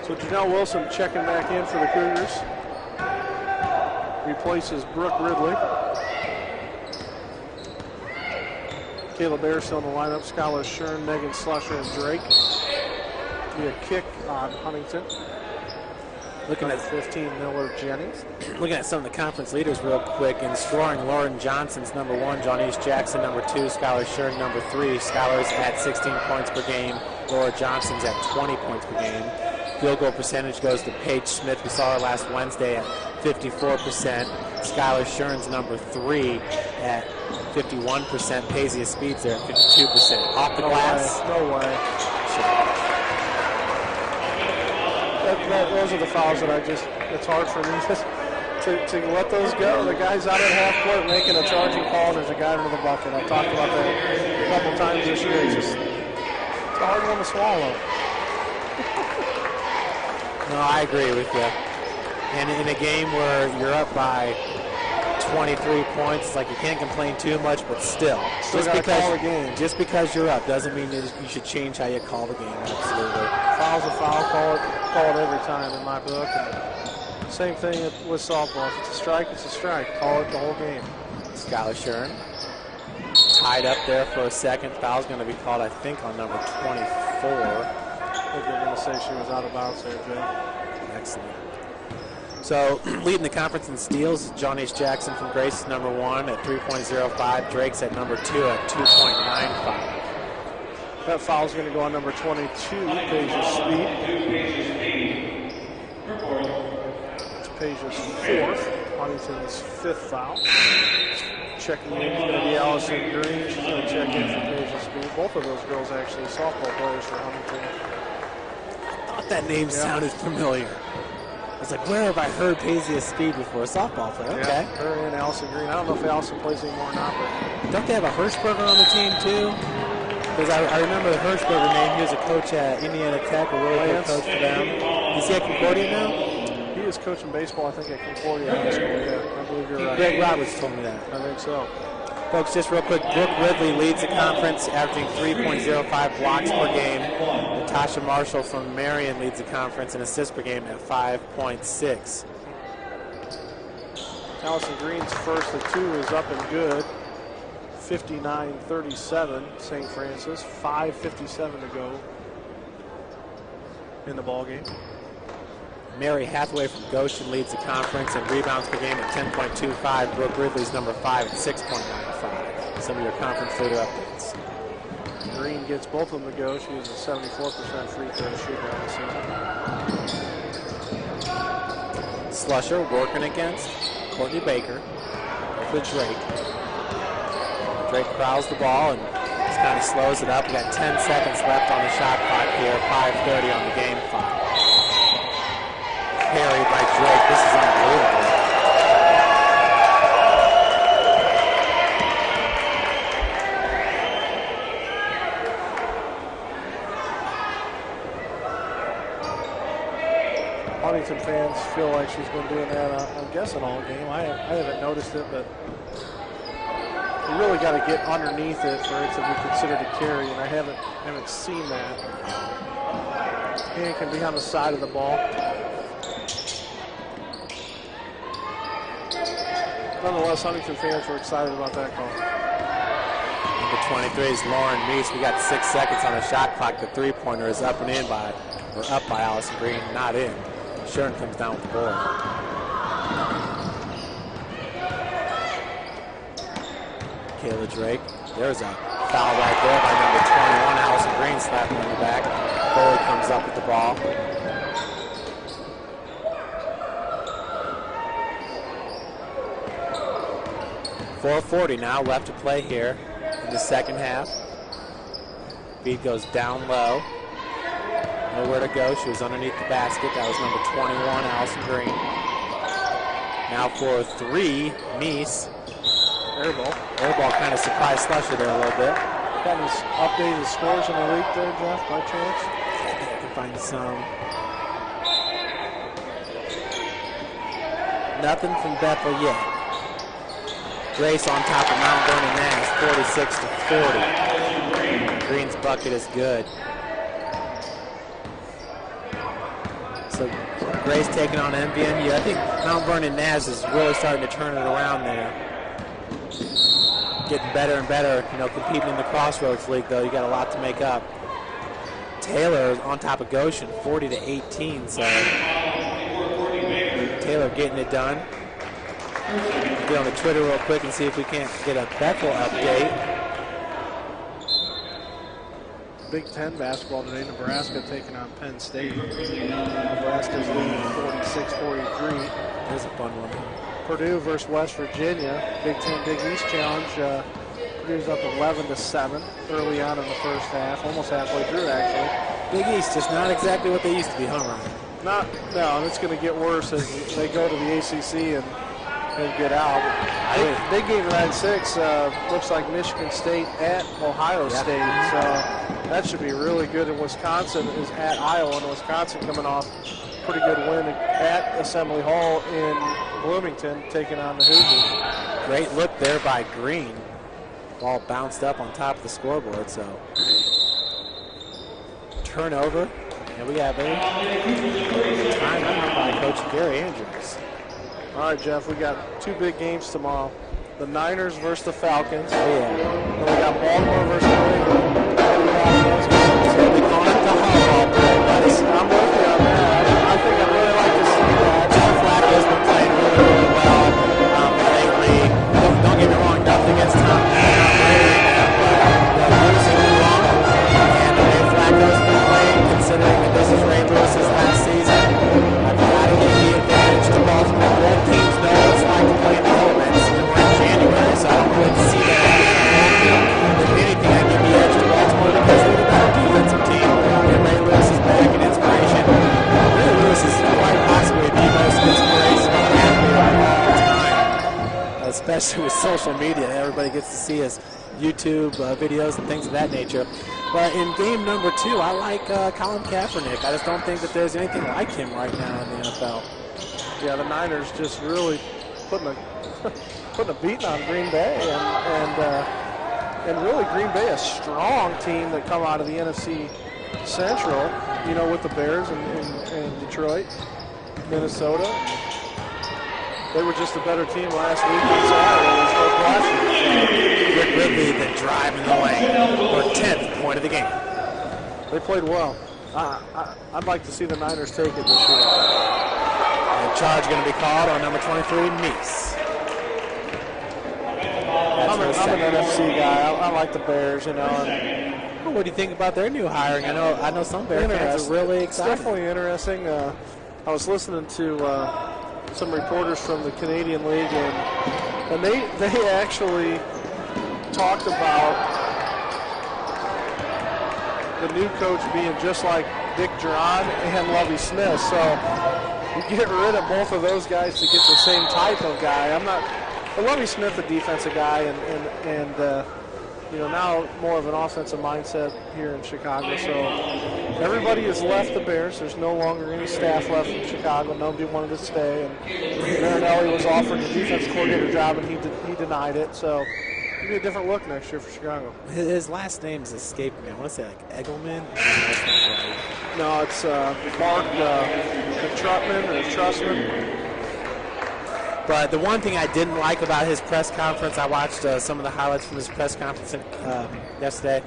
So Janelle Wilson checking back in for the Cougars. Replaces Brooke Ridley. Kayla Bear still in the lineup. Skylar Shern, Megan Slusher, and Drake. Be a kick on Huntington. Looking Number at 15, Miller Jennings. Looking at some of the conference leaders real quick. In scoring, Lauren Johnson's number 1, Johnny's Jackson number 2, Skylar Shern number 3. Skylar's at 16 points per game. Laura Johnson's at 20 points per game. Field goal percentage goes to Paige Smith. We saw her last Wednesday at 54%. Skylar Shern's number 3 at 51%. Paisley Speed's there at 52%. Off the glass. No way. Those are the fouls that it's hard for me to let those go. The guy's out at half court making a charging call. There's a guy under the bucket. I've talked about that a couple times this year. It's a hard one to swallow. No, I agree with you. And in a game where you're up by 23 points, it's like you can't complain too much, but still Gotta call the game. Just because you're up doesn't mean that you should change how you call the game. Absolutely. Foul's a foul. Call it every time in my book. And same thing with softball. If it's a strike, it's a strike. Call it the whole game. Skylar Shern tied up there for a second. Foul's going to be called, I think, on number 24. I think they're going to say she was out of bounds there, Joe. Excellent. So, leading the conference in steals, John H. Jackson from Grace is number 1 at 3.05. Drake's at number 2 at 2.95. That foul's going to go on number 22, Paige Speed. It's Paige's 4th, Huntington's 5th foul. Checking in is going to be Allison Green. She's going to check in for Paige Speed. Both of those girls actually softball players for Huntington. I thought that name sounded familiar. I was like, where have I heard Paisley Speed before? A softball player, okay. Yeah, her and Allison Green. I don't know if Allison plays anymore or not, but Don't they have a Hirschberger on the team, too? Because I remember the Hirschberger name. He was a coach at Indiana Tech, a really good coach for them. Is he at Concordia now? he is coaching baseball, I think, at Concordia High School. Yeah, I believe you're right. Greg Roberts told me that. I think so. Folks, just real quick, Brooke Ridley leads the conference, averaging 3.05 blocks per game. Natasha Marshall from Marion leads the conference in assists per game at 5.6. Allison Green's first of 2 is up and good. 59-37, St. Francis. 5:57 to go in the ball game. Mary Hathaway from Goshen leads the conference in rebounds per game at 10.25. Brooke Ridley's number 5 at 6.95. Some of your conference leader updates. Green gets both of them to go. She is a 74% free throw shooter on the season. Slusher working against Courtney Baker for Drake. Drake crowds the ball and just kind of slows it up. We got 10 seconds left on the shot clock here. 5:30 on the game clock. Carried by Drake. This is unbelievable. Huntington fans feel like she's been doing that, I'm guessing, all game. I haven't noticed it, but you really got to get underneath it for it to be considered a carry, and I haven't seen that. Hand can be on the side of the ball. Nonetheless, Huntington fans were excited about that call. Number 23 is Lauren Meese. We got 6 seconds on the shot clock. The three-pointer is up and in by, or up by Allison Green, not in. Shern comes down with the ball. Kayla Drake. There's a foul right there by number 21. Allison Green slapping on the back. Foley comes up with the ball. .440 now left to play here in the second half. Feed goes down low. Nowhere to go. She was underneath the basket. That was number 21, Allison Green. Now for 3, Meese. Airball. Airball kind of surprised Slusher there a little bit. Got any updated scores in the league there, Jeff, by chance? I think I can find some. Nothing from Bethel yet. Grace on top of Mount Vernon Nash, 46-40. Green's bucket is good. So Grace taking on MVMU. I think Mount Vernon Nash is really starting to turn it around there. Getting better and better, competing in the Crossroads League, though. You got a lot to make up. Taylor on top of Goshen, 40-18. So Taylor getting it done. Get on the Twitter real quick and see if we can't get a Bethel update. Big Ten basketball today. Nebraska taking on Penn State. Nebraska's leading 46-43. There's a fun one. Purdue versus West Virginia. Big Ten Big East Challenge. Purdue's up 11-7 early on in the first half, almost halfway through actually. Big East just not exactly what they used to be, huh, Ryan? No, and it's going to get worse as they go to the ACC and get out. Big game tonight at 6. Looks like Michigan State at Ohio State, so that should be really good. And Wisconsin is at Iowa, and Wisconsin coming off a pretty good win at Assembly Hall in Bloomington, taking on the Hoosiers. Great look there by Green. Ball bounced up on top of the scoreboard, so turnover. And we have a timeout by Coach Gary Andrews. All right, Jeff, we got 2 big games tomorrow. The Niners versus the Falcons. Oh, yeah. And we got Baltimore versus New England. So we call it the Hall Ball, buddy. I'm with you on that. I think I'd really like to see that. Joe Flacco's been playing really, really well lately. Don't get me wrong, nothing against Tom Brady, but losing wrong. And the way Flacco's been playing, considering that this is Ray Lewis's last season, I've got to give the advantage to Baltimore. Both teams know what it's like to play in the elements, and we're in January, so I don't really see that. If anything, I give the edge to Baltimore because they're the better defensive team, and Ray Lewis is back in inspiration. Ray Lewis is quite possibly the most inspirational athlete of all time, especially with social media. Everybody gets to see his YouTube videos and things of that nature. But in game number 2, I like Colin Kaepernick. I just don't think that there's anything like him right now in the NFL. Yeah, the Niners just really putting a beating on Green Bay, and really Green Bay a strong team that come out of the NFC Central, you know, with the Bears and Detroit, Minnesota. They were just a better team last week on Saturday. There's no question. Rick Ridley then driving the lane for 10th point of the game. They played well. I'd like to see the Niners take it this year. And a charge going to be called on number 23, Meese. I'm an NFC guy. I like the Bears, you know. And what do you think about their new hiring? I know some Bears fans are really excited. It's definitely interesting. I was listening to some reporters from the Canadian League, and they actually talked about the new coach being just like Dick Duran and Lovie Smith. So you get rid of both of those guys to get the same type of guy. Lovie Smith, a defensive guy, and you know, now more of an offensive mindset here in Chicago. So everybody has left the Bears. There's no longer any staff left in Chicago. Nobody wanted to stay. And Marinelli was offered the defense coordinator job, and he denied it. So it'll be a different look next year for Chicago. His last name is escaping me. I want to say like Eggleman. No, it's Mark Trutman or Trussman. But the one thing I didn't like about his press conference, I watched some of the highlights from his press conference yesterday.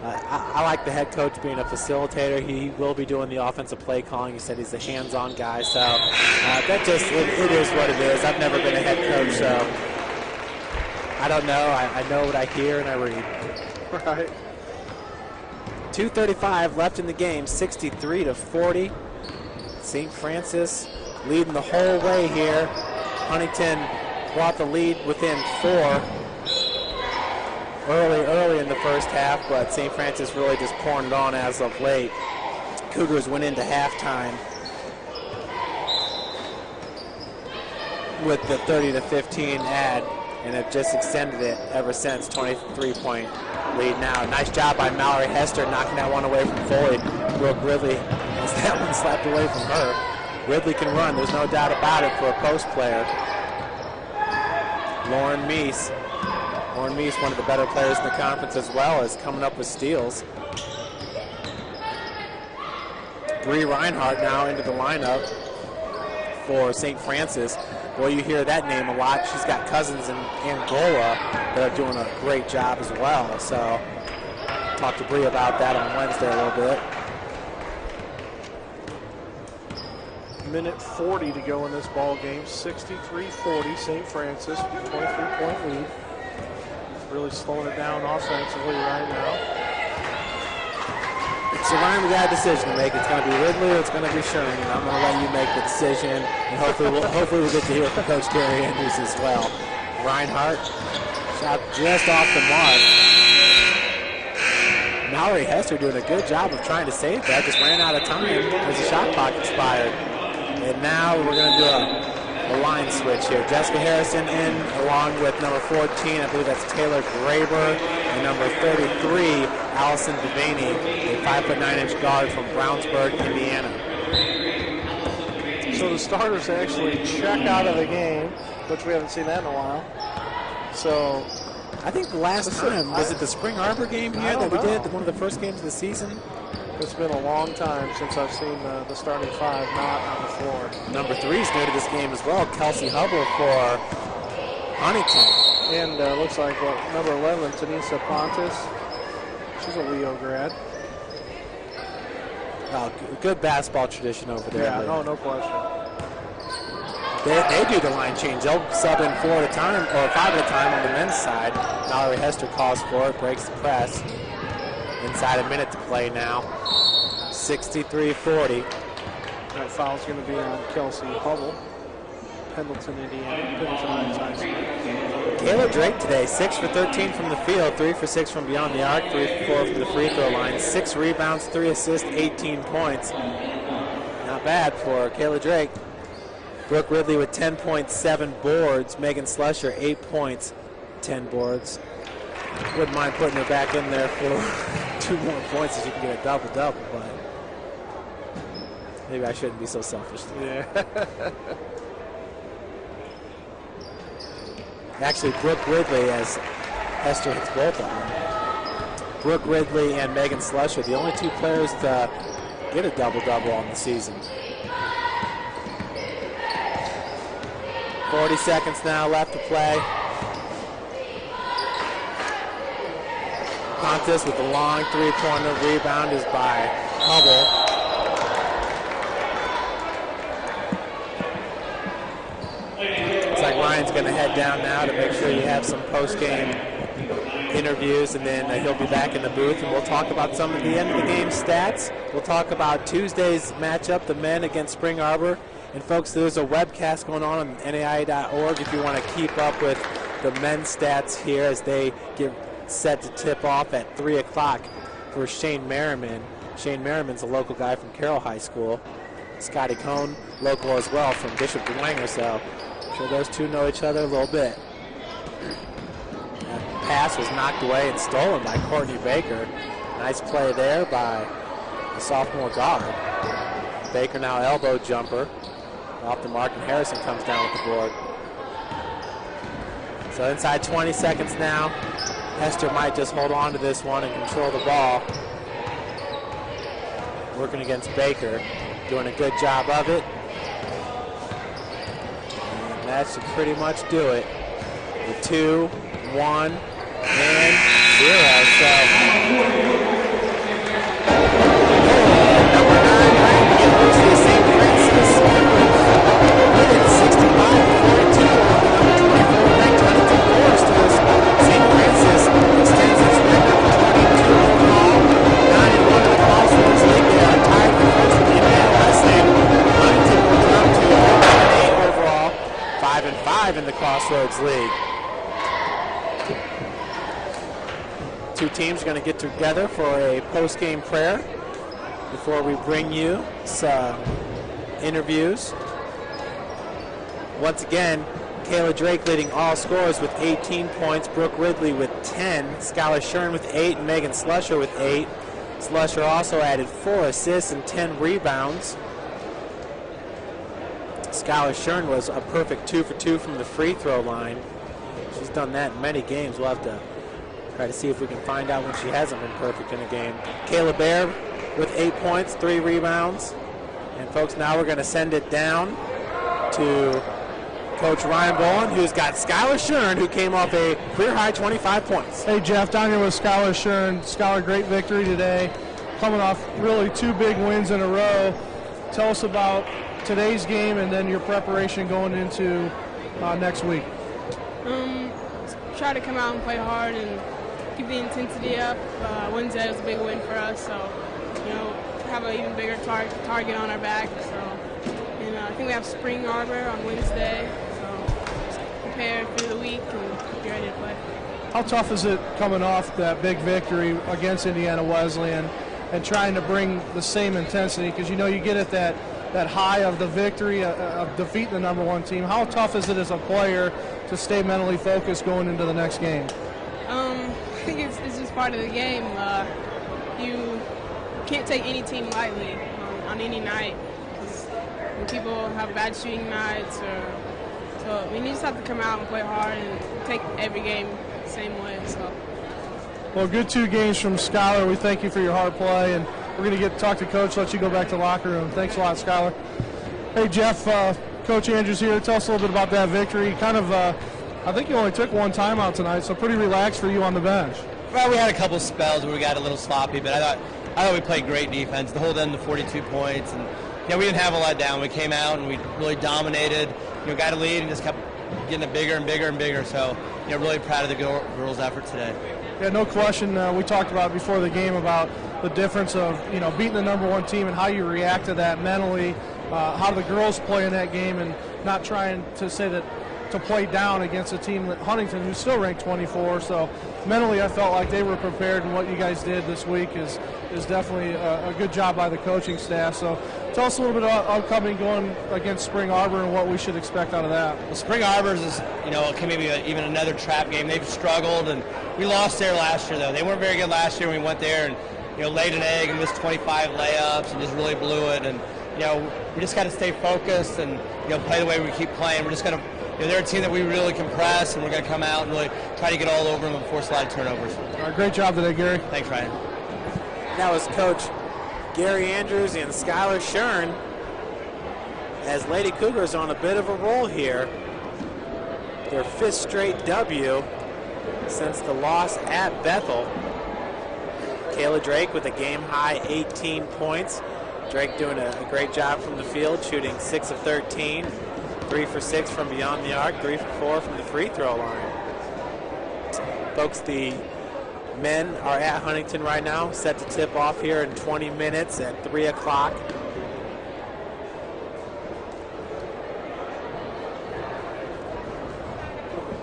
I like the head coach being a facilitator. He will be doing the offensive play calling. He said he's a hands-on guy. So that just, it is what it is. I've never been a head coach, so I don't know. I know what I hear and I read. Right. 2:35 left in the game, 63-40. St. Francis leading the whole way here. Huntington brought the lead within 4 early in the first half, but St. Francis really just pouring it on as of late. Cougars went into halftime with the 30-15 ad, and have just extended it ever since. 23-point lead now. Nice job by Mallory Hester knocking that one away from Foley. Brooke Ridley has that one slapped away from her. Ridley can run, there's no doubt about it, for a post player. Lauren Meese, one of the better players in the conference as well, is coming up with steals. Bree Reinhardt now into the lineup for St. Francis. Boy, you hear that name a lot. She's got cousins in Angola that are doing a great job as well. So talk to Bree about that on Wednesday a little bit. minute 40 to go in this ball game. 63-40, St. Francis, 23-point lead. Really slowing it down offensively right now. So Ryan, we got a decision to make. It's going to be Ridley or it's going to be Sherman. And I'm going to let you make the decision. And hopefully we'll get to hear from Coach Gary Andrews as well. Reinhardt, shot just off the mark. Mallory Hester doing a good job of trying to save that. Just ran out of time as the shot clock expired. And now we're going to do a line switch here. Jessica Harrison in along with number 14. I believe that's Taylor Graber. And number 33, Allison Devaney, a 5'9" guard from Brownsburg, Indiana. So the starters actually check out of the game, which we haven't seen that in a while. So I think the last time, was it the Spring Arbor game here that we did, one of the first games of the season? it's been a long time since I've seen the starting five not on the floor. Number 3 is new to this game as well, Kelsey Hubble for Huntington. And looks like number 11, Tanisa Pontus. She's a Leo grad. Oh, good basketball tradition over there. Yeah, no question. They do the line change. They'll sub in 4 at a time, or 5 at a time on the men's side. Mallory Hester calls for it, breaks the press. Inside a minute to play now. 63-40. That foul's going to be on Kelsey Hubble. Pendleton, Indiana. Pendleton High School. Kayla Drake today, 6 for 13 from the field, 3 for 6 from beyond the arc, 3 for 4 from the free throw line, 6 rebounds, 3 assists, 18 points. Not bad for Kayla Drake. Brooke Ridley with 10.7 boards. Megan Slusher, 8 points, 10 boards. Wouldn't mind putting her back in there for 2 more points as you can get a double-double, but maybe I shouldn't be so selfish. Yeah. Actually, Brooke Ridley, as Hester hits both of them. Brooke Ridley and Megan Slusher, the only 2 players to get a double-double on the season. 40 seconds now left to play. Pontus with the long 3-pointer. Rebound is by Hubble. Looks like Ryan's going to head down now to make sure you have some post-game interviews, and then he'll be back in the booth, and we'll talk about some of the end-of-the-game stats. We'll talk about Tuesday's matchup, the men against Spring Arbor. And folks, there's a webcast going on NAIA.org if you want to keep up with the men's stats here as they get set to tip off at 3 o'clock for Shane Merriman. Shane Merriman's a local guy from Carroll High School. Scotty Cohn, local as well from Bishop Dwenger, so I'm sure those two know each other a little bit. That pass was knocked away and stolen by Courtney Baker. Nice play there by the sophomore guard. Baker now elbow jumper. Off the mark, and Harrison comes down with the board. So inside 20 seconds now. Hester might just hold on to this one and control the ball. Working against Baker, doing a good job of it. And that should pretty much do it. The 2, 1, and 0. So number 9 ranked University of St. Francis. 65-42 number 24 ranked Huntington Foresters. St. Francis extends its record to 22 overall, 9-1 in the Crossroads League. They are tied for first with Indiana Wesleyan. Huntington will jump to 8 overall, 5-5 in the Crossroads League. 2 teams are going to get together for a post-game prayer before we bring you some interviews. Once again, Kayla Drake leading all scorers with 18 points, Brooke Ridley with 10, Skylar Shern with 8, and Megan Slusher with 8. Slusher also added 4 assists and 10 rebounds. Skylar Shern was a perfect 2 for 2 from the free throw line. She's done that in many games. We'll have to try to see if we can find out when she hasn't been perfect in a game. Kayla Baer with 8 points, 3 rebounds. And folks, now we're going to send it down to Coach Ryan Bowen, who's got Skylar Shern, who came off a career-high 25 points. Hey, Jeff, down here with Skylar Shern. Skylar, great victory today. Coming off really 2 big wins in a row. Tell us about today's game and then your preparation going into next week? Try to come out and play hard and keep the intensity up. Wednesday was a big win for us, so have an even bigger target on our back. So, and I think we have Spring Arbor on Wednesday, so just prepare through the week and be ready to play. How tough is it coming off that big victory against Indiana Wesleyan and trying to bring the same intensity? Because you get at that high of the victory of defeating the number one team. How tough is it as a player to stay mentally focused going into the next game? I think it's just part of the game. You can't take any team lightly on any night. When people have bad shooting nights, so you just have to come out and play hard and take every game the same way. So. Well, good 2 games from Schuyler. We thank you for your hard play, and we're going to talk to Coach, let you go back to the locker room. Thanks a lot, Schuyler. Hey, Jeff, Coach Andrews here. Tell us a little bit about that victory. I think you only took 1 timeout tonight, so pretty relaxed for you on the bench. Well, we had a couple spells where we got a little sloppy, but I thought we played great defense to hold them to 42 points, and we didn't have a let down. We came out and we really dominated. Got a lead and just kept getting it bigger and bigger and bigger. So, really proud of the girls' effort today. Yeah, no question. We talked about before the game about the difference of beating the number one team and how you react to that mentally. How the girls play in that game and not trying to say that to play down against a team that Huntington, who's still ranked 24. So mentally, I felt like they were prepared, and what you guys did this week is definitely a good job by the coaching staff. So tell us a little bit about upcoming going against Spring Arbor and what we should expect out of that. Well, Spring Arbors is, can maybe even another trap game. They've struggled, and we lost there last year, though. They weren't very good last year when we went there and, laid an egg and missed 25 layups and just really blew it. And, we just got to stay focused and, play the way we keep playing. We're just going to, they're a team that we really can press, and we're going to come out and really try to get all over them and force a lot of turnovers. All right, great job today, Gary. Thanks, Ryan. That was Coach Gary Andrews and Schuyler Shern, as Lady Cougars on a bit of a roll here. Their 5th straight W since the loss at Bethel. Kayla Drake with a game-high 18 points. Drake doing a great job from the field, shooting 6 of 13, 3 for 6 from beyond the arc, 3 for 4 from the free throw line. Folks, the men are at Huntington right now, set to tip off here in 20 minutes at 3 o'clock.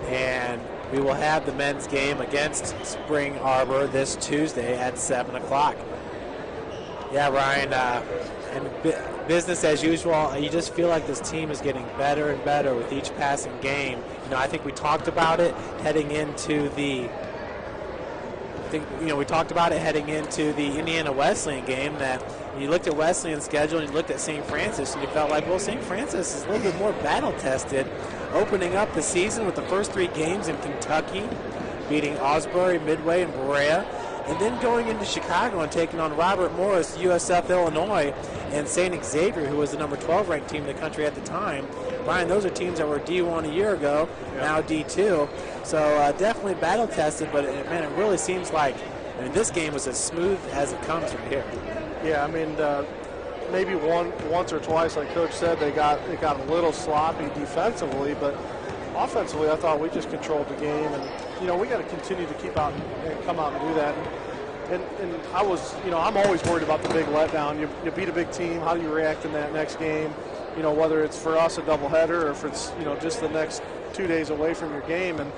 And we will have the men's game against Spring Arbor this Tuesday at 7 o'clock. Yeah, Ryan, and business as usual. You just feel like this team is getting better and better with each passing game. I think we talked about it heading into the Indiana Wesleyan game, that you looked at Wesleyan's schedule and you looked at St. Francis and you felt like, well, St. Francis is a little bit more battle-tested, opening up the season with the first 3 games in Kentucky, beating Osbury, Midway, and Berea, and then going into Chicago and taking on Robert Morris, USF Illinois, and St. Xavier, who was the number 12 ranked team in the country at the time. Brian, those are teams that were D1 a year ago, now D2. So definitely battle-tested, but man, it really seems like this game was as smooth as it comes from here. Yeah, maybe once or twice, like Coach said, it got a little sloppy defensively, but offensively, I thought we just controlled the game, and we got to continue to keep out and come out and do that. And I was, I'm always worried about the big letdown. You beat a big team. How do you react in that next game? Whether it's for us a doubleheader or if it's just the next 2 days away from your game. And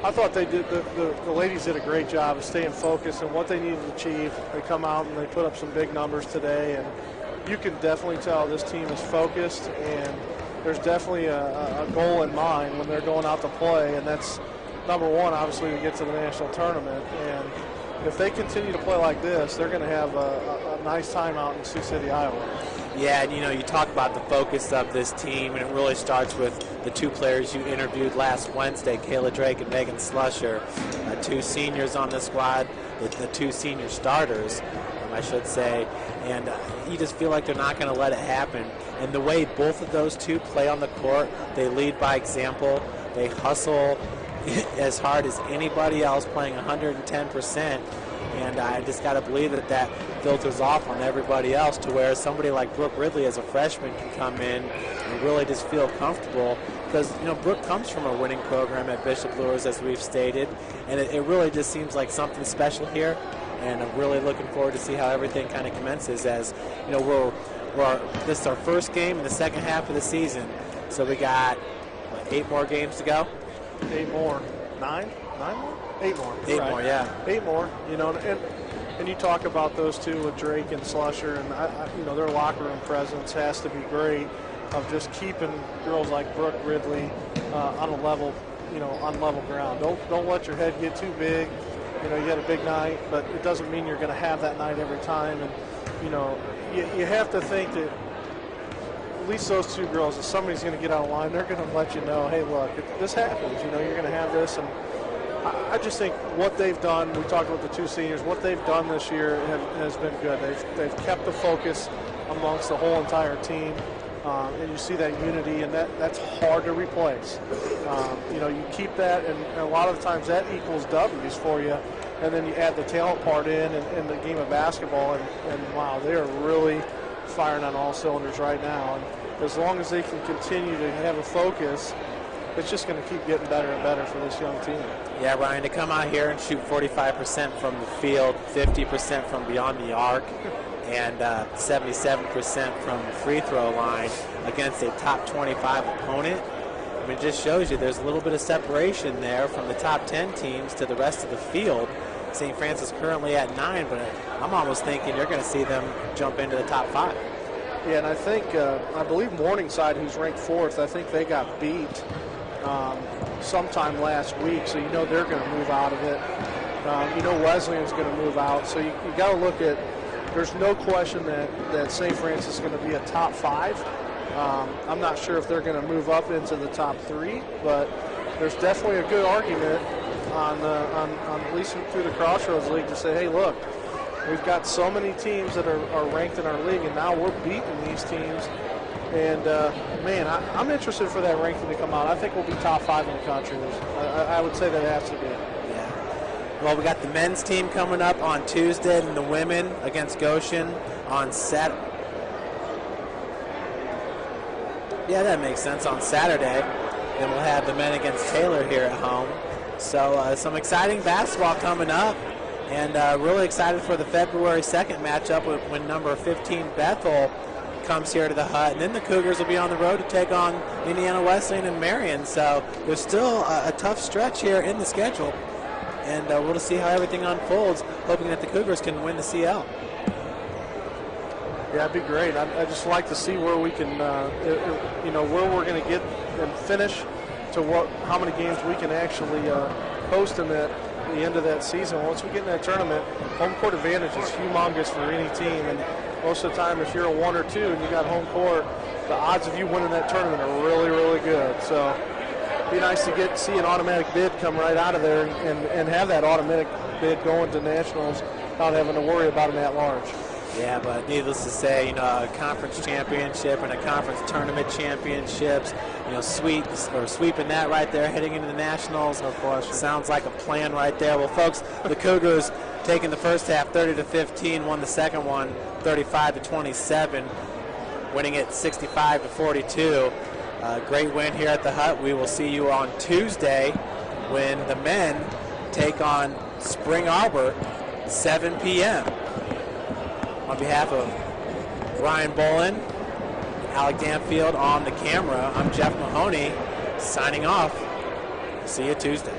I thought they did. The ladies did a great job of staying focused and what they needed to achieve. They come out and they put up some big numbers today, and you can definitely tell this team is focused, and there's definitely a goal in mind when they're going out to play, and that's number one, obviously, to get to the national tournament. And if they continue to play like this, they're going to have a nice time out in Sioux City, Iowa. Yeah, and you talk about the focus of this team, and it really starts with the 2 players you interviewed last Wednesday, Kayla Drake and Megan Slusher, 2 seniors on the squad, the 2 senior starters, I should say, and you just feel like they're not going to let it happen. And the way both of those 2 play on the court, they lead by example, they hustle as hard as anybody else, playing 110%. And I just got to believe that filters off on everybody else to where somebody like Brooke Ridley as a freshman can come in and really just feel comfortable. Because, you know, Brooke comes from a winning program at Bishop Luers, as we've stated, and it really just seems like something special here. And I'm really looking forward to see how everything kind of commences, as, you know, this is our first game in the second half of the season. So we got, what, 8 more games to go? 8 more. 9 more? 8 more. 8 right. more, yeah. 8 more. You know, and you talk about those two with Drake and Slusher, and you know, their locker room presence has to be great, of just keeping girls like Brooke Ridley on a level, you know, on level ground. Don't let your head get too big. You know, you had a big night, but it doesn't mean you're going to have that night every time. And you know, you have to think that at least those two girls, if somebody's going to get out of line, they're going to let you know, hey, look, if this happens, you know, you're going to have this. And I just think what they've done, we talked about the two seniors, what they've done this year has been good. They've kept the focus amongst the whole entire team. And you see that unity, and that's hard to replace. You know, you keep that, and a lot of the times that equals W's for you, and then you add the talent part in the game of basketball, and wow, they are really firing on all cylinders right now. And as long as they can continue to have a focus, it's just going to keep getting better and better for this young team. Yeah, Ryan, to come out here and shoot 45% from the field, 50% from beyond the arc, and 77% from the free throw line against a top 25 opponent. I mean, it just shows you there's a little bit of separation there from the top 10 teams to the rest of the field. St. Francis currently at 9, but I'm almost thinking you're going to see them jump into the top 5. Yeah, and I think, I believe Morningside, who's ranked 4th, I think they got beat sometime last week, so you know they're going to move out of it. You know Wesleyan's going to move out, so you got to look at, there's no question that St. Francis is going to be a top 5. I'm not sure if they're going to move up into the top 3, but there's definitely a good argument on at least through the Crossroads League to say, hey, look, we've got so many teams that are ranked in our league, and now we're beating these teams. And, man, I'm interested for that ranking to come out. I think we'll be top 5 in the country. I would say that has to be. Yeah. Well, we got the men's team coming up on Tuesday and the women against Goshen on Saturday. Yeah, that makes sense, on Saturday. Then we'll have the men against Taylor here at home. So some exciting basketball coming up. And really excited for the February 2nd matchup when number 15 Bethel comes here to the Hut. And then the Cougars will be on the road to take on Indiana Wesleyan and Marion. So there's still a tough stretch here in the schedule. And we'll see how everything unfolds, hoping that the Cougars can win the CL. Yeah, it'd be great. I just like to see where we can, you know, where we're going to get and finish to how many games we can actually host them at the end of that season. Once we get in that tournament, home court advantage is humongous for any team. And most of the time, if you're a 1 or 2 and you got home court, the odds of you winning that tournament are really, really good. So it'd be nice to see an automatic bid come right out of there and have that automatic bid going to nationals without having to worry about an at-large. Yeah, but needless to say, you know, a conference championship and a conference tournament championships, you know, sweeping that right there, heading into the nationals. Of course, sounds like a plan right there. Well, folks, the Cougars taking the first half 30-15, won the second one 35-27, winning it 65-42. Great win here at the Hut. We will see you on Tuesday when the men take on Spring Arbor, 7 p.m. On behalf of Ryan Bolin, Alec Danfield on the camera, I'm Jeff Mahoney signing off. See you Tuesday.